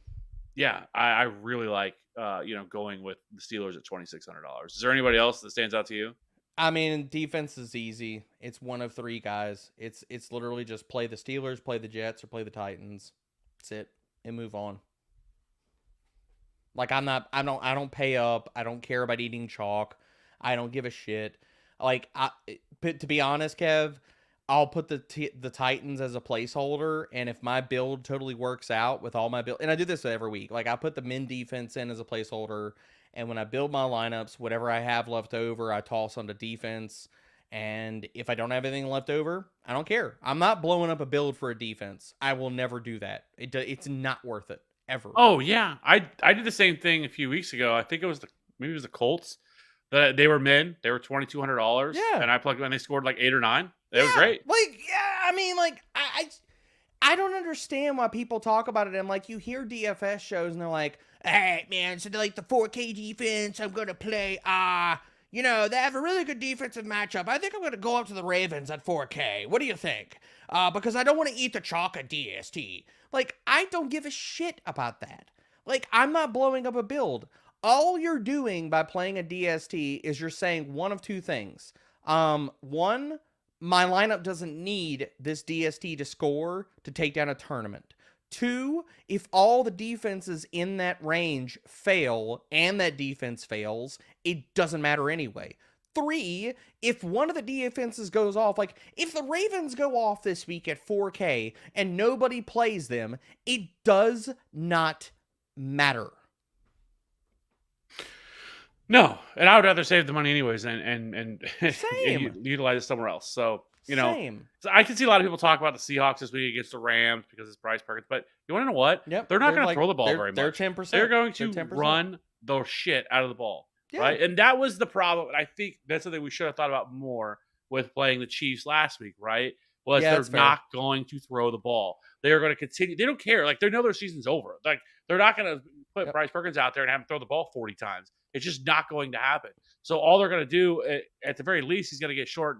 yeah, I really like, going with the Steelers at $2,600. Is there anybody else that stands out to you? I mean, defense is easy. It's one of 3 guys. It's literally just play the Steelers, play the Jets, or play the Titans. That's it. And move on. I don't pay up. I don't care about eating chalk. I don't give a shit. To be honest, Kev, I'll put the Titans as a placeholder, and if my build totally works out with all my build, and I do this every week. I put the min defense in as a placeholder, And when I build my lineups, whatever I have left over, I toss onto defense. And if I don't have anything left over, I don't care. I'm not blowing up a build for a defense. I will never do that. It's not worth it ever. Oh yeah, I did the same thing a few weeks ago. I think maybe it was the Colts. They were men. They were $2,200. Yeah. And I plugged them and they scored like 8 or 9. It was great. Like, yeah, I mean, like, I don't understand why people talk about it. And like, you hear DFS shows and they're like, all right, man, so like the 4K defense, I'm going to play, you know, they have a really good defensive matchup. I think I'm going to go up to the Ravens at 4K. What do you think? Because I don't want to eat the chalk at DST. Like, I don't give a shit about that. Like, I'm not blowing up a build. All you're doing by playing a DST is you're saying one of two things. One, my lineup doesn't need this DST to score to take down a tournament. Two, if all the defenses in that range fail and that defense fails, it doesn't matter anyway. Three, if one of the defenses goes off, like if the Ravens go off this week at 4K and nobody plays them, it does not matter. No, and I would rather save the money anyways and Same. utilize it somewhere else. So, you know, Same. so I can see a lot of people talk about the Seahawks this week against the Rams because it's Bryce Perkins. But you want to know what? Yep. They're not going to like- throw the ball very much. They're 10%. They're going to 10%. run the shit out of the ball. Yeah. Right? And that was the problem. And I think that's something we should have thought about more with playing the Chiefs last week, right? Was Yeah, they're that's fair. not going to throw the ball. They are going to continue. They don't care. Like, they know their season's over. Like, they're not going to put Yep. Bryce Perkins out there and have him throw the ball 40 times. It's just not going to happen. So all they're going to do, at the very least, he's going to get short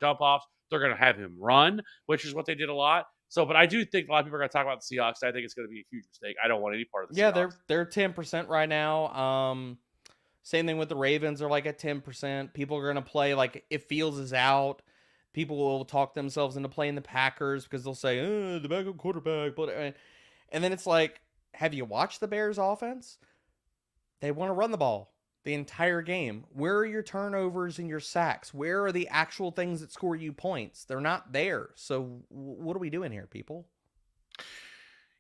dump offs. They're going to have him run, which is what they did a lot. So, but I do think a lot of people are going to talk about the Seahawks. I think it's going to be a huge mistake. I don't want any part of the Yeah, Seahawks. they're 10% right now. Same thing with the Ravens. They're like at 10%. People are going to play like if Fields is out. People will talk themselves into playing the Packers because they'll say, the backup quarterback. And then it's like, have you watched the Bears offense? They want to run the ball the entire game. Where are your turnovers and your sacks? Where are the actual things that score you points? They're not there. So what are we doing here, people?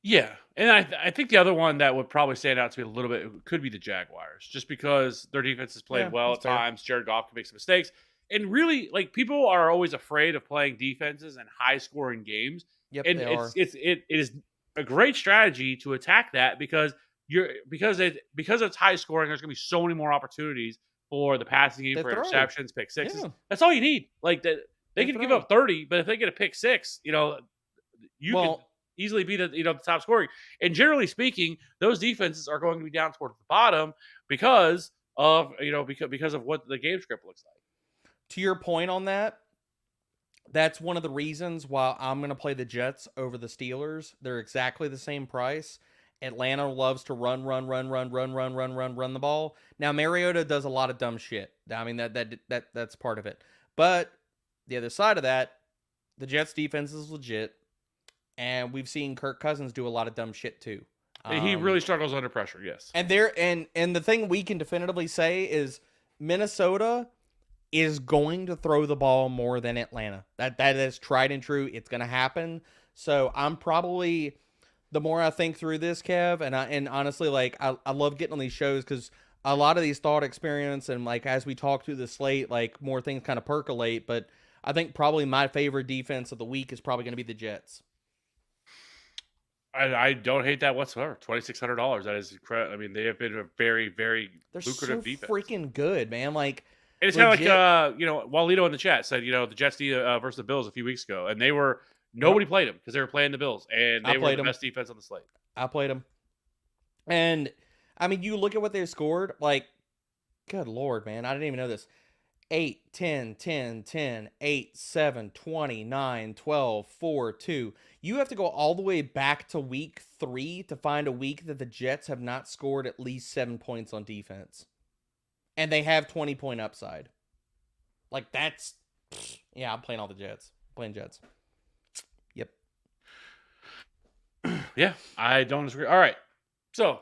Yeah, and I think the other one that would probably stand out to me a little bit could be the Jaguars, just because their defense has played well at that's fair. times. Jared Goff can make some mistakes, and really, like, people are always afraid of playing defenses and high-scoring games. Yep, And they are. it is a great strategy to attack that because it's high scoring. There's going to be so many more opportunities for the passing game, They for throw. interceptions, pick sixes. Yeah. That's all you need. Like that, they They can give throw. up 30, but if they get a pick six, you know, you can easily be the top scoring. And generally speaking, those defenses are going to be down towards the bottom because of what the game script looks like. To your point on that, that's one of the reasons why I'm going to play the Jets over the Steelers. They're exactly the same price. Atlanta loves to run the ball. Now Mariota does a lot of dumb shit. I mean that's part of it. But the other side of that, the Jets defense is legit, and we've seen Kirk Cousins do a lot of dumb shit too. He really struggles under pressure. Yes, and the thing we can definitively say is Minnesota is going to throw the ball more than Atlanta. That is tried and true. It's going to happen. So I'm probably, the more I think through this, Kev, and honestly, like I love getting on these shows because a lot of these thought experiments and like as we talk through the slate, like more things kind of percolate. But I think probably my favorite defense of the week is probably going to be the Jets. I don't hate that whatsoever. $2,600. That is incredible. I mean, they have been a very, very They're lucrative so defense. freaking good, man. Like, and it's kind of like, Walito in the chat said, the Jets versus the Bills a few weeks ago, and nobody played them because they were playing the Bills, and they were the best defense on the slate. I played them. And, I mean, you look at what they scored, like, good Lord, man. I didn't even know this. 8, 10, 10, 10, 8, 7, 20, 9, 12, 4, 2. You have to go all the way back to week 3 to find a week that the Jets have not scored at least 7 points on defense. And they have 20-point upside. Like, that's... Yeah, I'm playing all the Jets. I'm playing Jets. Yep. Yeah, I don't disagree. All right. So,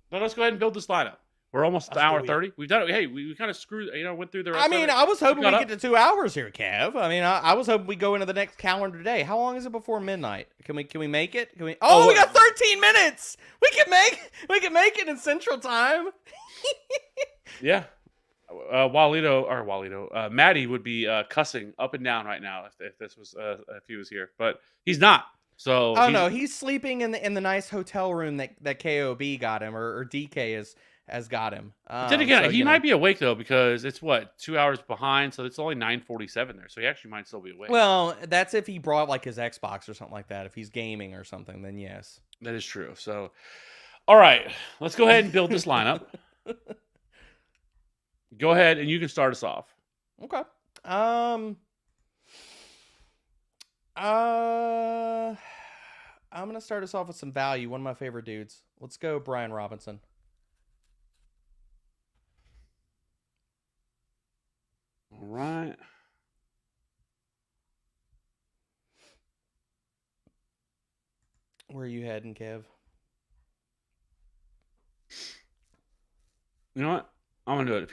let's go ahead and build this lineup. We're almost an hour 30. We've done it. Hey, we kind of screwed, went through the rest I mean, of it. I was hoping We we got get to 2 hours here, Kev. I mean, I was hoping we go into the next calendar day. How long is it before midnight? Can we make it? We got 13 minutes. We can make it in Central Time. Yeah. Maddie would be cussing up and down right now if this was if he was here, but he's not. So Oh no, he's sleeping in the nice hotel room that KOB got him, or DK has got him. Then again, So he might be awake though because it's what 2 hours behind, so it's only 9:47 there. So he actually might still be awake. Well, that's if he brought like his Xbox or something like that. If he's gaming or something, then yes. That is true. So, all right, let's go ahead and build this lineup. Go ahead and you can start us off. Okay. I'm gonna start us off with some value. One of my favorite dudes. Let's go, Brian Robinson. All right. Where are you heading, Kev? You know what? I'm gonna do it. If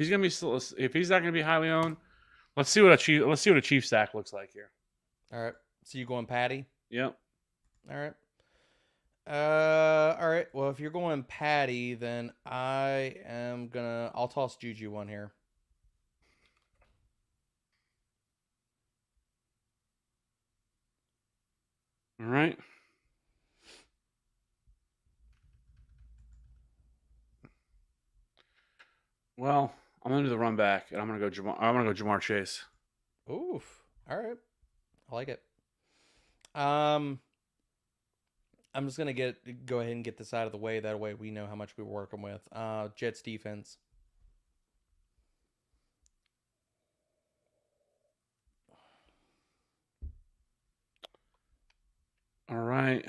he's not gonna be highly owned, let's see what a chief stack looks like here. All right. So you going Patty? Yep. All right. All right. Well, if you're going Patty, then I'll toss Juju one here. All right. Well, I'm gonna do the run back, and I'm gonna go Jamar Chase. Oof. All right. I like it. I'm just gonna go ahead and get this out of the way. That way we know how much we're working with. Jets defense. All right.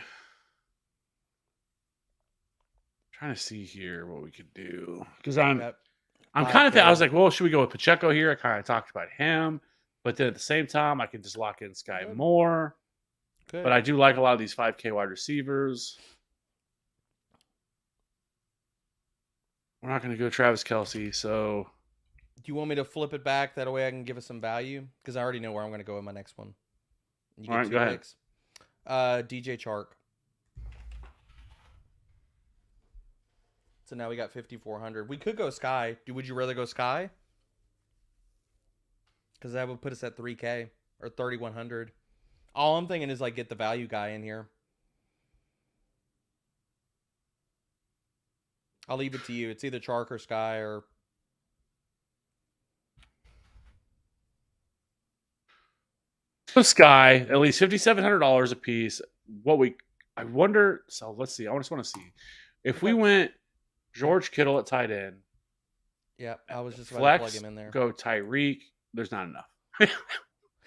Trying to see here what we could do because I'm kind of. I was like, well, should we go with Pacheco here? I kind of talked about him, but then at the same time, I can just lock in Sky Moore. Good. But I do like a lot of these 5K wide receivers. We're not going to go Travis Kelce, so. Do you want me to flip it back? That way I can give us some value? Because I already know where I'm going to go in my next one. You get all right, go picks. Ahead. DJ Chark. So now we got 5,400. We could go Sky. Would you rather go Sky? Because that would put us at 3K or 3,100. All I'm thinking is like get the value guy in here. I'll leave it to you. It's either Chark or Sky or. So Sky, at least $5,700 a piece. I wonder. So let's see. I just want to see if we went George Kittle at tight end. Yeah, I was just about to plug him in there. Go Tyreek. There's not enough.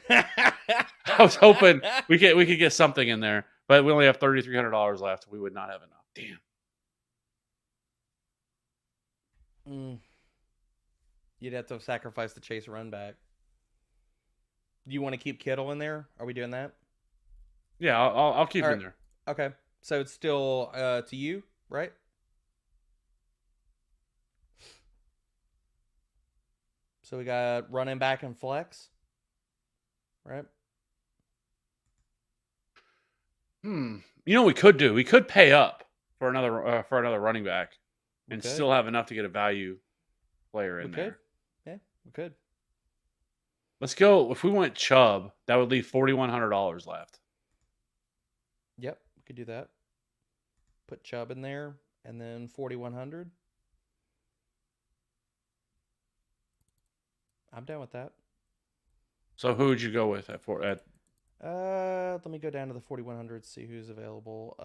I was hoping we could get something in there, but we only have $3,300 left. We would not have enough. Damn. You'd have to sacrifice the Chase run back. Do you want to keep Kittle in there? Are we doing that? Yeah, I'll keep him in there. Okay, so it's still to you, right? So we got running back and flex, right? You know what we could do? We could pay up for another running back and still have enough to get a value player in there. Yeah, we could. Let's go. If we went Chubb, that would leave $4,100 left. Yep, we could do that. Put Chubb in there, and then 4,100. I'm down with that. So who would you go with at? Let me go down to the 4,100. See who's available.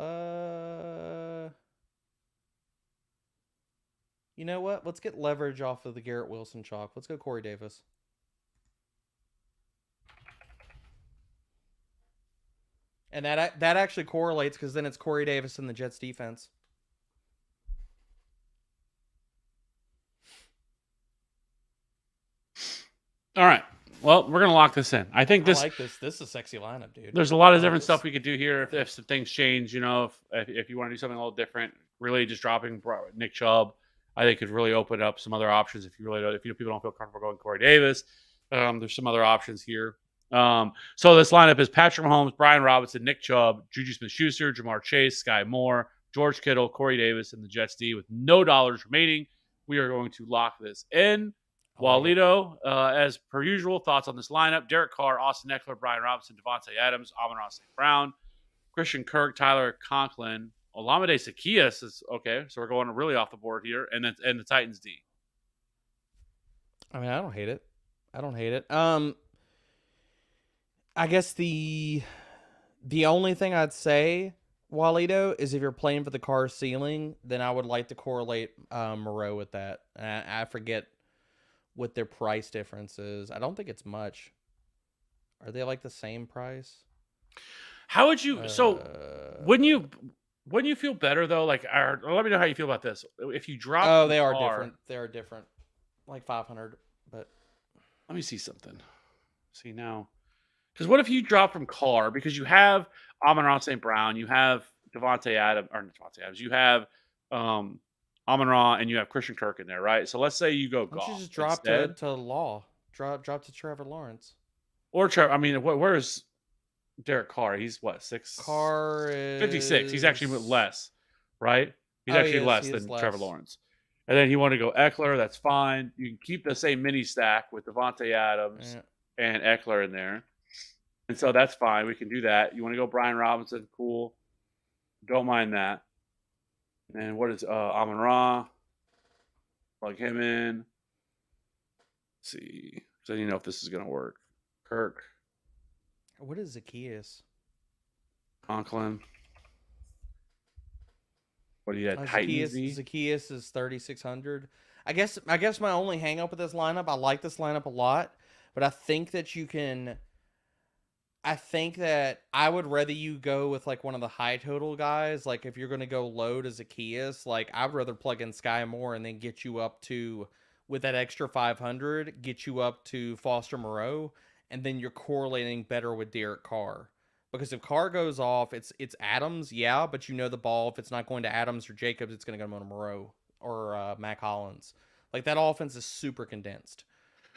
You know what? Let's get leverage off of the Garrett Wilson chalk. Let's go Corey Davis. And that actually correlates because then it's Corey Davis and the Jets defense. All right. Well, we're gonna lock this in. I think this. I like this. This is a sexy lineup, dude. There's a lot of different stuff we could do here if some things change. You know, if you want to do something a little different, really just dropping Nick Chubb, I think could really open up some other options. If people don't feel comfortable going Corey Davis, there's some other options here. So this lineup is Patrick Mahomes, Brian Robinson, Nick Chubb, Juju Smith-Schuster, Jamar Chase, Sky Moore, George Kittle, Corey Davis, and the Jets D with no dollars remaining. we are going to lock this in. I like it. Walito, as per usual, thoughts on this lineup: Derek Carr, Austin Eckler, Brian Robinson, Devontae Adams, Amon-Ra St. Brown, Christian Kirk, Tyler Conklin, Olamide Zaccheaus is okay. So we're going really off the board here, and the Titans D. I mean, I don't hate it. I guess the only thing I'd say, Walito, is if you're playing for the Carr ceiling, then I would like to correlate Moreau with that. I forget what their price difference is. I don't think it's much. Are they like the same price? How would you? Wouldn't you feel better though? Like, let me know how you feel about this. If you drop, oh, they are different. They are different, like 500. But let me see something. See now, because what if you drop from Carr because you have Amon-Ra St. Brown, you have Devontae Adams, you have Amon-Ra, and you have Christian Kirk in there, right? So let's say you go Goff. Why don't you just drop to Law? Drop to Trevor Lawrence. Or Trevor. I mean, where is Derek Carr? He's what, 6? Carr is 56. He's actually less, right? He's actually less than Trevor Lawrence. And then you want to go Eckler, that's fine. You can keep the same mini stack with Devontae Adams and Eckler in there. And so that's fine. We can do that. You want to go Brian Robinson, cool. Don't mind that. And what is Amon-Ra? Plug him in. Let's see. So you know if this is going to work. Kirk. What is Zaccheaus? Conklin. What do you have? Titans? Zaccheaus is 3,600. I guess my only hang up with this lineup, I like this lineup a lot, but I think that I would rather you go with like one of the high total guys. Like if you're going to go low to Zaccheaus, like I'd rather plug in Sky Moore and then get you up to, with that extra 500, get you up to Foster Moreau, and then you're correlating better with Derek Carr. Because if Carr goes off, it's Adams, yeah, but you know the ball, if it's not going to Adams or Jacobs, it's going to go to Moreau or Mac Hollins. Like that offense is super condensed.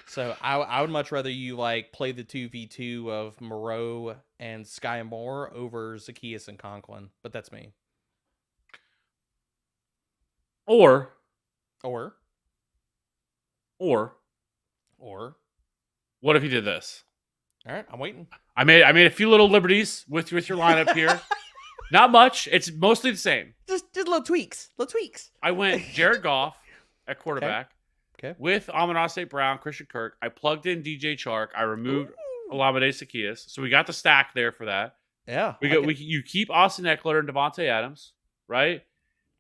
So I would much rather you like play the 2v2 of Moreau and Sky Moore over Zaccheaus and Conklin. But that's me. Or what if you did this? All right, I'm waiting. I made a few little liberties with your lineup here. Not much. It's mostly the same. Just little tweaks. I went Jared Goff at quarterback. Okay. With Amon-Ra St. Brown, Christian Kirk. I plugged in DJ Chark. I removed Olamide Zaccheaus. So we got the stack there for that. Yeah. You keep Austin Eckler and Devontae Adams, right?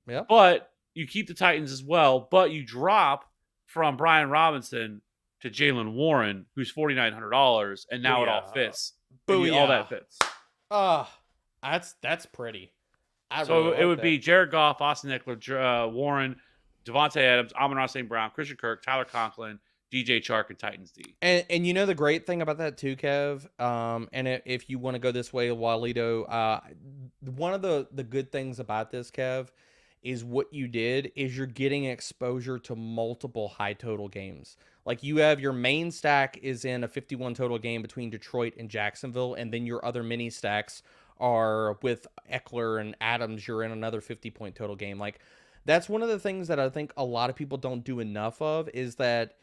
Yeah. But you keep the Titans as well. But you drop from Brian Robinson to Jalen Warren, who's $4,900, and now it all fits. All that fits. That's pretty. It would be Jared Goff, Austin Eckler, Warren, Devontae Adams, Amon-Ra St. Brown, Christian Kirk, Tyler Conklin, DJ Chark, and Titans D. And you know the great thing about that too, Kev, and if you want to go this way, Walito, one of the good things about this, Kev, is what you did is you're getting exposure to multiple high total games. Like you have your main stack is in a 51 total game between Detroit and Jacksonville, and then your other mini stacks are with Eckler and Adams. You're in another 50-point total game. Like that's one of the things that I think a lot of people don't do enough of is that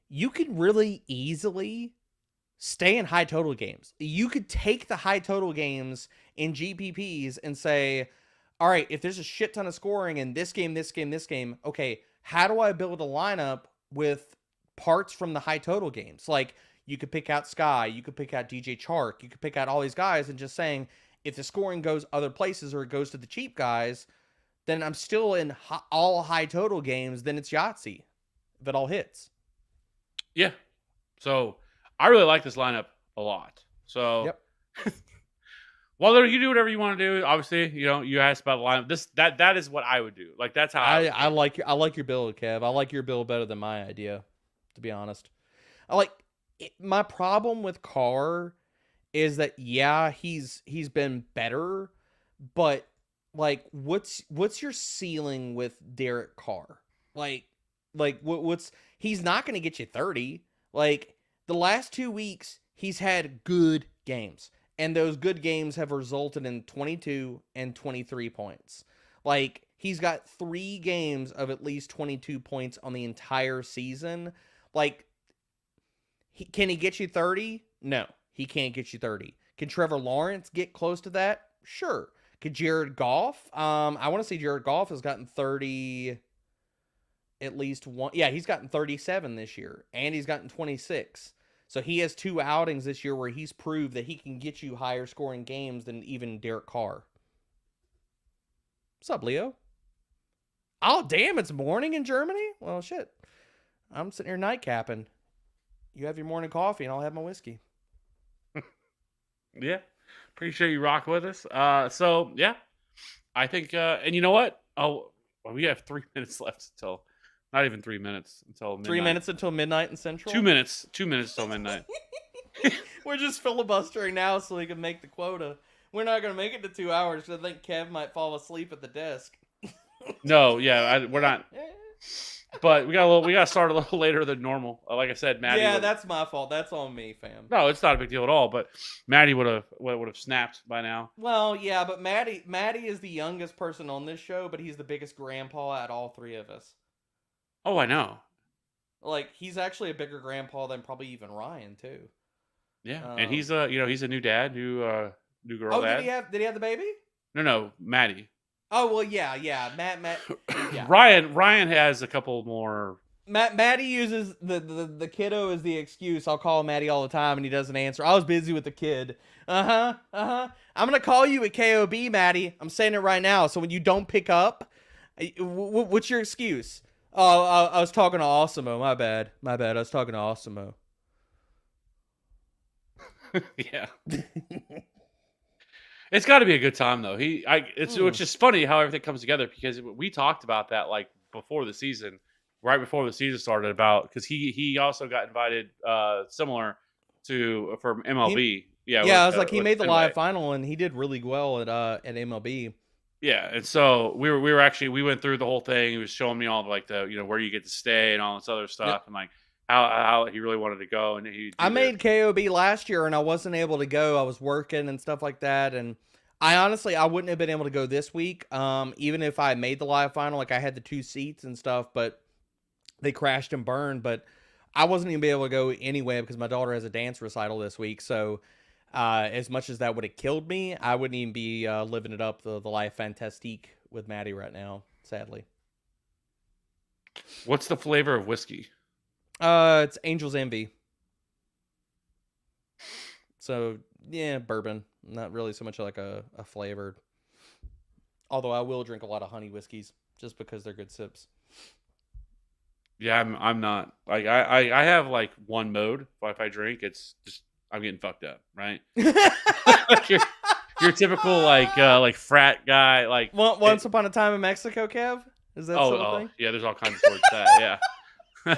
you could really easily stay in high total games. You could take the high total games in GPPs and say, all right, if there's a shit ton of scoring in this game, okay, how do I build a lineup with parts from the high total games? Like you could pick out Sky, you could pick out DJ Chark, you could pick out all these guys and just saying, if the scoring goes other places or it goes to the cheap guys, then I'm still in all high total games, then it's Yahtzee if it all hits. Yeah. So I really like this lineup a lot. So yep. Well, you do whatever you want to do. Obviously, you asked about the lineup. That is what I would do. Like that's how I like your build, Kev. I like your build better than my idea, to be honest. My problem with Carr is that he's been better, but like what's your ceiling with Derek Carr? What's he's not going to get you 30. Like the last 2 weeks he's had good games. And those good games have resulted in 22 and 23 points. Like, He's got 3 games of at least 22 points on the entire season. Like, can he get you 30? No, he can't get you 30. Can Trevor Lawrence get close to that? Sure. Could Jared Goff? I want to say Jared Goff has gotten 30 at least one. Yeah, he's gotten 37 this year, and he's gotten 26. So he has 2 outings this year where he's proved that he can get you higher scoring games than even Derek Carr. What's up, Leo? Oh, damn, it's morning in Germany? Well, shit. I'm sitting here nightcapping. You have your morning coffee, and I'll have my whiskey. Yeah. Appreciate you rock with us. So, yeah. I think, and you know what? Oh, well, we have 3 minutes left until, not even 3 minutes until midnight. 3 minutes until midnight in Central? 2 minutes. 2 minutes till midnight. We're just filibustering now so we can make the quota. We're not going to make it to 2 hours because I think Kev might fall asleep at the desk. No, yeah, we're not. But we got to start a little later than normal. Like I said, Maddie. Yeah, that's my fault. That's on me, fam. No, it's not a big deal at all. But Maddie would have snapped by now. Well, yeah, but Maddie is the youngest person on this show, but he's the biggest grandpa at all 3 of us. Oh, I know. Like, he's actually a bigger grandpa than probably even Ryan too. Yeah, and he's a new dad, new girl. Oh, dad. did he have the baby? No, Maddie. Oh well, yeah. Matt. Yeah. Ryan has a couple more. Maddie uses the kiddo as the excuse. I'll call Maddie all the time, and he doesn't answer. I was busy with the kid. I'm gonna call you at KOB, Maddie. I'm saying it right now. So when you don't pick up, what's your excuse? Oh, I was talking to Awesemo. My bad. I was talking to Awesemo. Yeah. It's got to be a good time though. It's just funny how everything comes together because we talked about that like before the season, right before the season started about because he also got invited similar to from MLB. I was like he made the live final and he did really well at MLB. Yeah, and so we went through the whole thing. He was showing me all like the where you get to stay and all this other stuff and like how he really wanted to go. And I made KOB last year and I wasn't able to go. I was working and stuff like that. And I wouldn't have been able to go this week. Even if I made the live final, like I had the 2 seats and stuff, but they crashed and burned. But I wasn't even able to go anyway because my daughter has a dance recital this week. So as much as that would have killed me, I wouldn't even be living it up the life fantastique with Maddie right now, sadly. What's the flavor of whiskey? It's Angel's Envy. So, yeah, bourbon. Not really so much like a flavored. Although I will drink a lot of honey whiskeys just because they're good sips. Yeah, I'm not. Like I have like one mode. If I drink, it's just I'm getting fucked up, right? Like your typical like frat guy. Like Once Upon a Time in Mexico, Kev? Is that something? Yeah, there's all kinds of towards that. Yeah.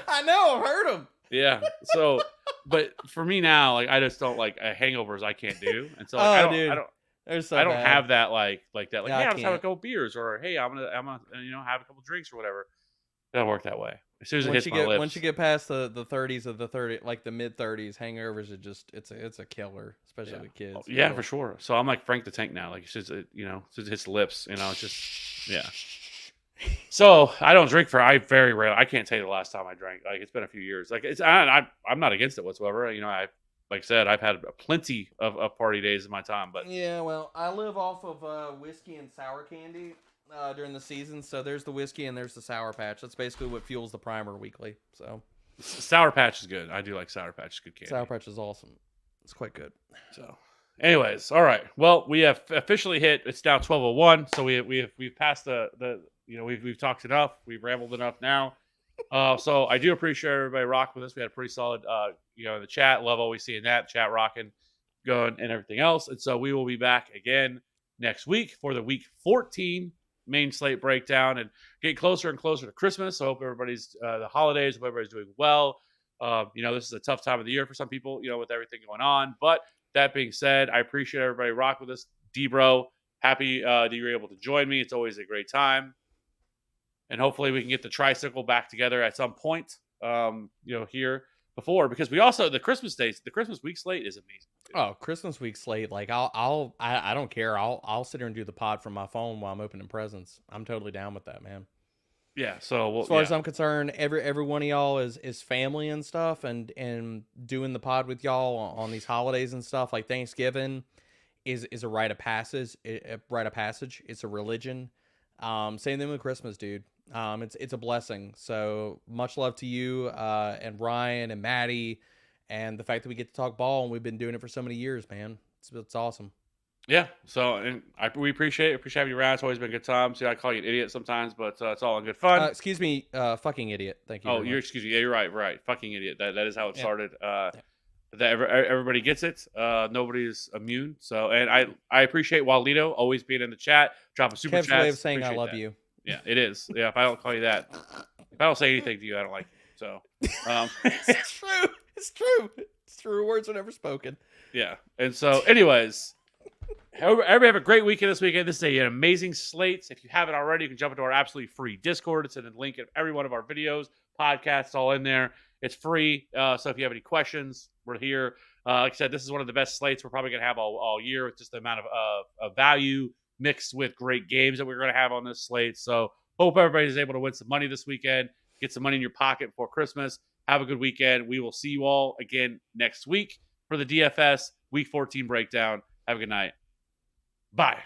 I know, I've heard them. Yeah. So, but for me now, like I just don't like hangovers. I can't do, and so like, I don't have that like that. Like, hey, I'm just having a couple beers, or hey, I'm gonna have a couple drinks or whatever. It doesn't work that way. As soon as it hits my lips. Once you get past the 30s of like the mid 30s, hangovers are just it's a killer, especially with kids. Oh, yeah, for sure. So I'm like Frank the Tank now. Like it's just as soon as it hits the lips, it's just yeah. So I don't drink I very rarely. I can't tell you the last time I drank. Like it's been a few years. Like I'm not against it whatsoever. Like I said, I've had plenty of party days in my time. But yeah, well, I live off of whiskey and sour candy during the season. So there's the whiskey and there's the Sour Patch. That's basically what fuels the primer weekly. So Sour Patch is good. I do like Sour Patch. It's good candy. Sour Patch is awesome. It's quite good. So, anyways, all right. Well, we have officially hit. It's now 12:01. So we've passed the. We've talked enough. We've rambled enough now. So I do appreciate everybody rocking with us. We had a pretty solid, in the chat. Love always seeing that chat rocking, going, and everything else. And so we will be back again next week for the Week 14 Main Slate breakdown and get closer and closer to Christmas. So I hope everybody's the holidays. Hope everybody's doing well. This is a tough time of the year for some people. With everything going on. But that being said, I appreciate everybody rocking with us. D-Bro, happy that you're able to join me. It's always a great time. And hopefully we can get the tricycle back together at some point, here before, because we also, the Christmas week slate is amazing Oh, Christmas week slate. Like I don't care. I'll sit here and do the pod from my phone while I'm opening presents. I'm totally down with that, man. Yeah. So As far as I'm concerned, every one of y'all is family and stuff, and doing the pod with y'all on these holidays and stuff like Thanksgiving is a rite of passage. It's a religion. Same thing with Christmas, dude. It's a blessing. So much love to you, and Ryan and Maddie, and the fact that we get to talk ball and we've been doing it for so many years, man. It's awesome. Yeah. So and we appreciate it. Appreciate having you around. It's always been a good time. See, I call you an idiot sometimes, but it's all in good fun. Excuse me, fucking idiot. Thank you. Oh, excuse me. Yeah, you're right. Right. Fucking idiot. That is how it started. Yeah. That everybody gets it. Nobody's immune. So, and I appreciate Walito always being in the chat, dropping super Kev's chats. way of saying I love that. you. Yeah, it is. Yeah, if I don't call you that, if I don't say anything to you, I don't like you. So, it's true. It's true. It's true. Words are never spoken. Yeah. And so, anyways, everybody have a great weekend this weekend. This is an amazing slate. If you haven't already, you can jump into our absolutely free Discord. It's in the link of every one of our videos, podcasts, all in there. It's free. So if you have any questions, we're here. Like I said, this is one of the best slates we're probably going to have all year with just the amount of value mixed with great games that we're going to have on this slate. So hope everybody's able to win some money this weekend, get some money in your pocket before Christmas. Have a good weekend. We will see you all again next week for the DFS Week 14 breakdown. Have a good night. Bye.